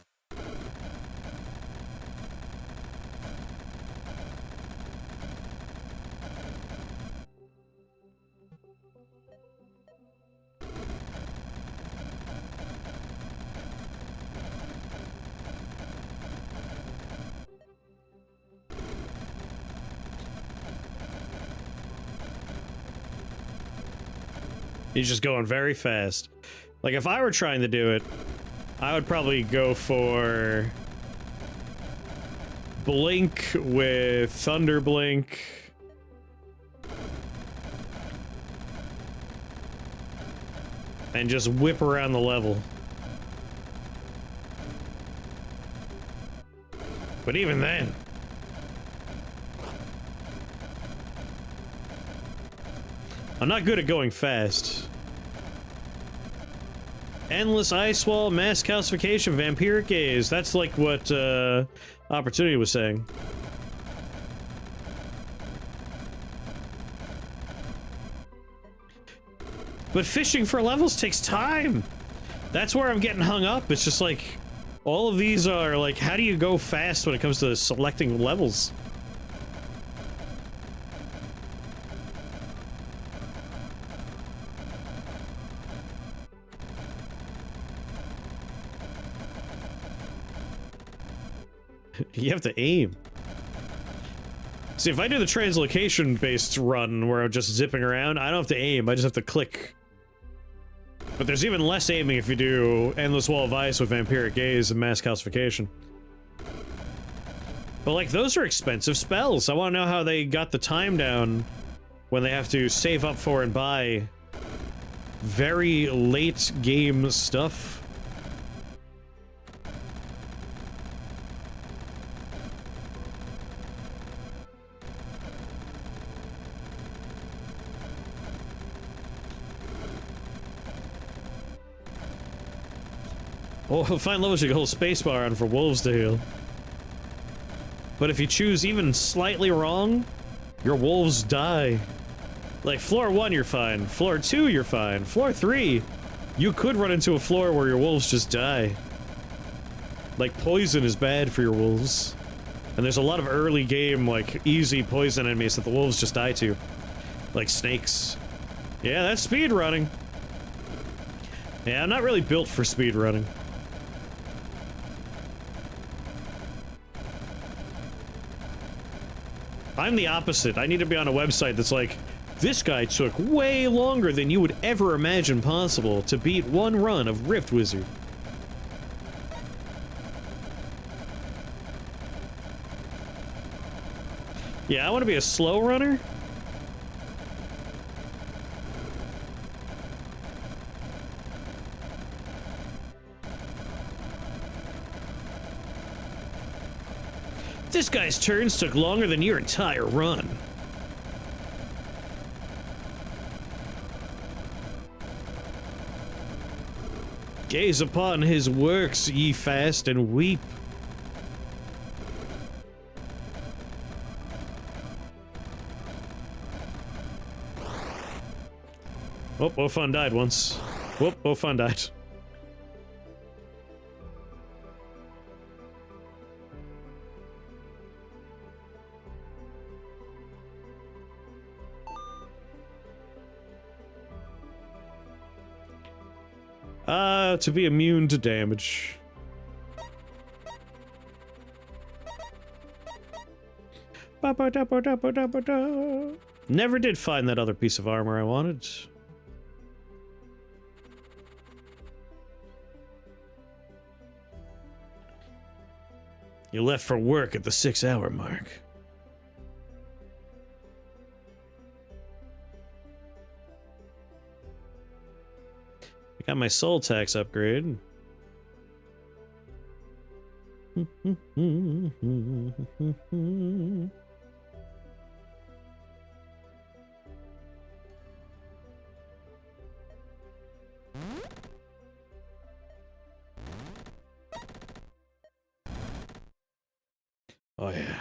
He's just going very fast. Like, if I were trying to do it, I would probably go for Blink with Thunder Blink. And just whip around the level. But even then... I'm not good at going fast. Endless ice wall, mass calcification, vampiric gaze. That's like what Opportunity was saying. But fishing for levels takes time. That's where I'm getting hung up. It's just like, all of these are like, how do you go fast when it comes to selecting levels? You have to aim. See, if I do the translocation-based run where I'm just zipping around, I don't have to aim, I just have to click. But there's even less aiming if you do Endless Wall of Ice with Vampiric Gaze and Mass Calcification. But, like, those are expensive spells. I want to know how they got the time down when they have to save up for and buy very late game stuff. Well, find levels you can hold spacebar on for wolves to heal. But if you choose even slightly wrong, your wolves die. Like, floor 1, you're fine. Floor 2, you're fine. Floor 3, you could run into a floor where your wolves just die. Like, poison is bad for your wolves. And there's a lot of early game, like, easy poison enemies that the wolves just die to. Like snakes. Yeah, that's speed running. Yeah, I'm not really built for speed running. I'm the opposite. I need to be on a website that's like, this guy took way longer than you would ever imagine possible to beat one run of Rift Wizard. Yeah, I want to be a slow runner. This guy's turns took longer than your entire run. Gaze upon his works, ye fast, and weep. Oh, Ofan died once. Whoop, Ofan died. To be immune to damage. Never did find that other piece of armor I wanted. You left for work at the 6-hour mark. Got my soul tax upgrade. Oh yeah.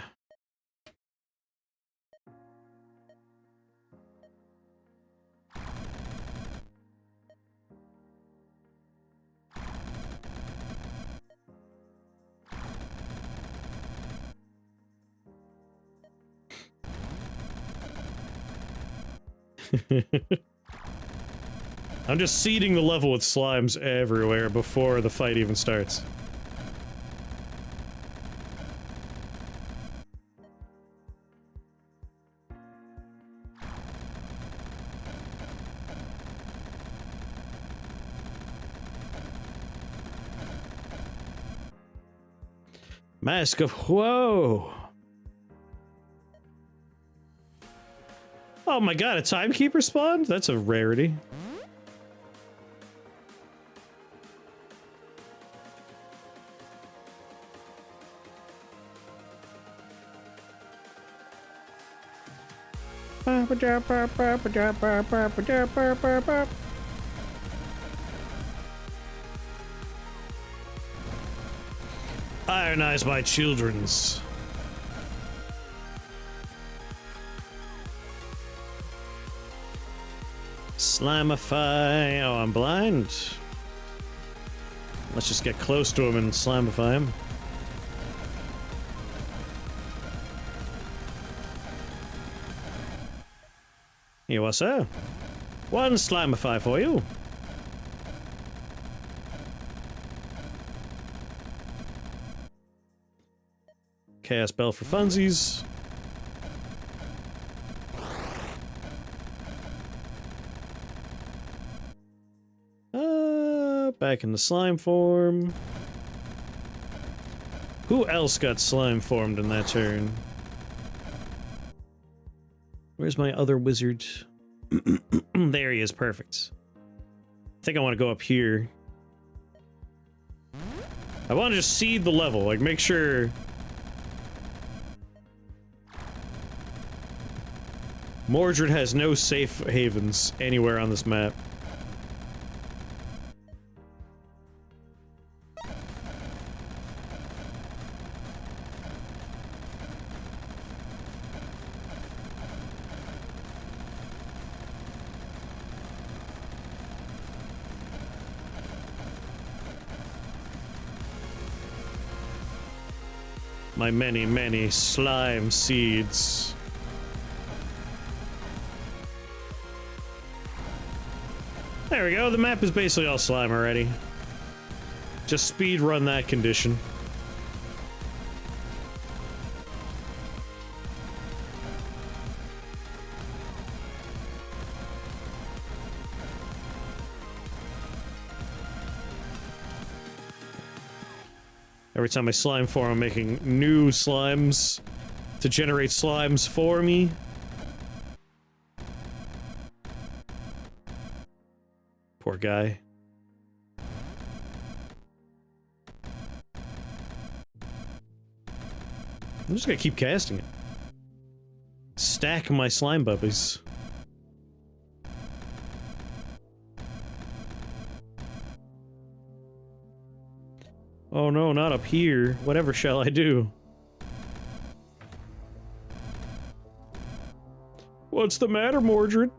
I'm just seeding the level with slimes everywhere before the fight even starts. Mask of... Whoa! Oh my god, a timekeeper spawned? That's a rarity. Ionize my children's. Slimify. Oh, I'm blind. Let's just get close to him and slimify him. Here, what's up? One slimify for you. Chaos Bell for funsies. Back in the slime form. Who else got slime formed in that turn? Where's my other wizard? There he is, perfect. I think I want to go up here. I want to just seed the level, like make sure... Mordred has no safe havens anywhere on this map. My many, many slime seeds. There we go, the map is basically all slime already. Just speed run that condition. Every time I slime form, I'm making new slimes to generate slimes for me. Poor guy. I'm just gonna keep casting it. Stack my slime bubbies. Oh no, not up here. Whatever shall I do? What's the matter, Mordred?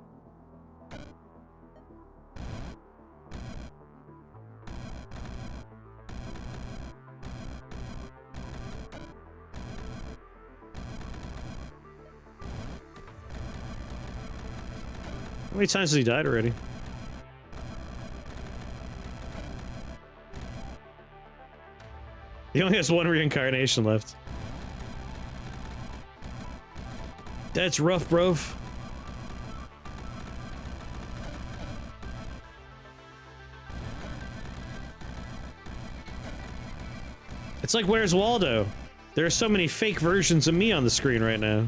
How many times has he died already? He only has one reincarnation left. That's rough, bro. It's like, where's Waldo? There are so many fake versions of me on the screen right now.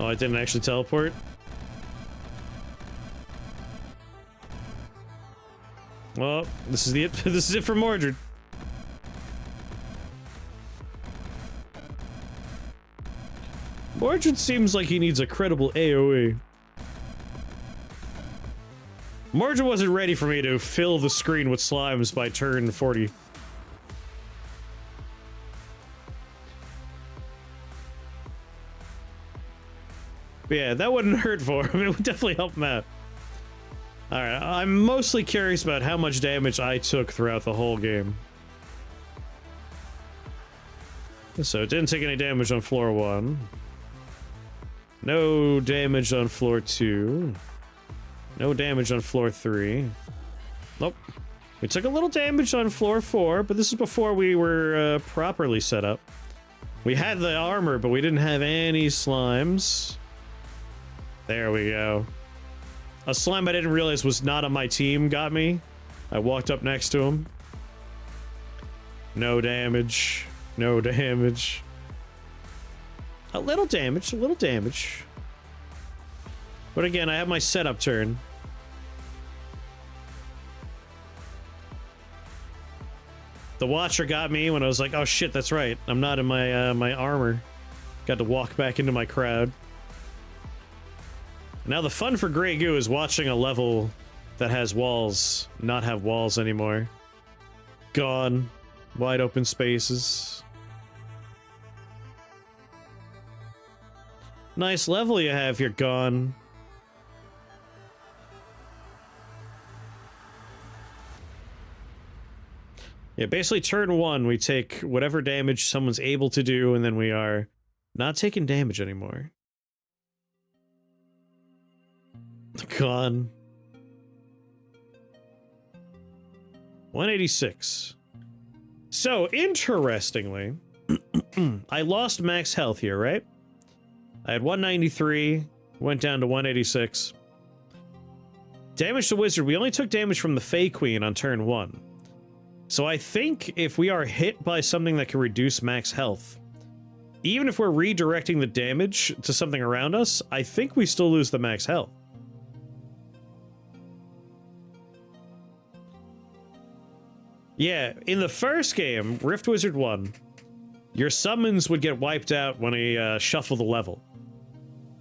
Oh, I didn't actually teleport? Well, this is it. This is it for Mordred. Mordred seems like he needs a credible AoE. Mordred wasn't ready for me to fill the screen with slimes by turn 40. But yeah, that wouldn't hurt for him. It would definitely help him out. Alright, I'm mostly curious about how much damage I took throughout the whole game. So it didn't take any damage on floor 1. No damage on floor 2. No damage on floor 3. Nope. We took a little damage on floor 4, but this is before we were properly set up. We had the armor, but we didn't have any slimes. There we go. A slime I didn't realize was not on my team got me. I walked up next to him. No damage. No damage. A little damage, a little damage. But again, I have my setup turn. The Watcher got me when I was like, oh shit, that's right. I'm not in my my armor. Got to walk back into my crowd. Now the fun for Grey Goo is watching a level that has walls not have walls anymore. Gone. Wide open spaces. Nice level you have here, Gone. Yeah, basically turn 1, we take whatever damage someone's able to do, and then we are not taking damage anymore. Gone. 186. So, interestingly, I lost max health here, right? I had 193, went down to 186. Damage to Wizard, we only took damage from the Fey Queen on turn 1. So I think if we are hit by something that can reduce max health, even if we're redirecting the damage to something around us, I think we still lose the max health. Yeah, in the first game, Rift Wizard 1, your summons would get wiped out when I shuffle the level,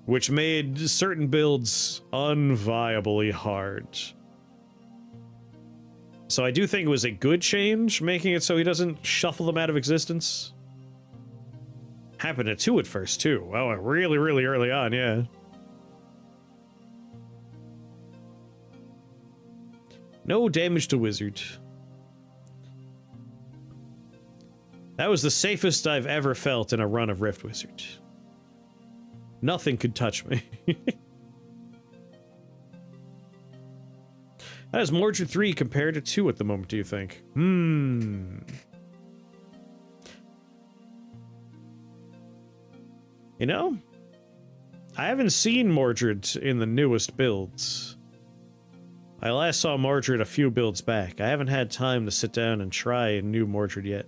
which made certain builds unviably hard. So I do think it was a good change, making it so he doesn't shuffle them out of existence. Happened to 2 at first, too. Oh, really, really early on, yeah. No damage to Wizard. That was the safest I've ever felt in a run of Rift Wizard. Nothing could touch me. How does Mordred 3 compare to 2 at the moment, do you think? You know, I haven't seen Mordred in the newest builds. I last saw Mordred a few builds back. I haven't had time to sit down and try a new Mordred yet.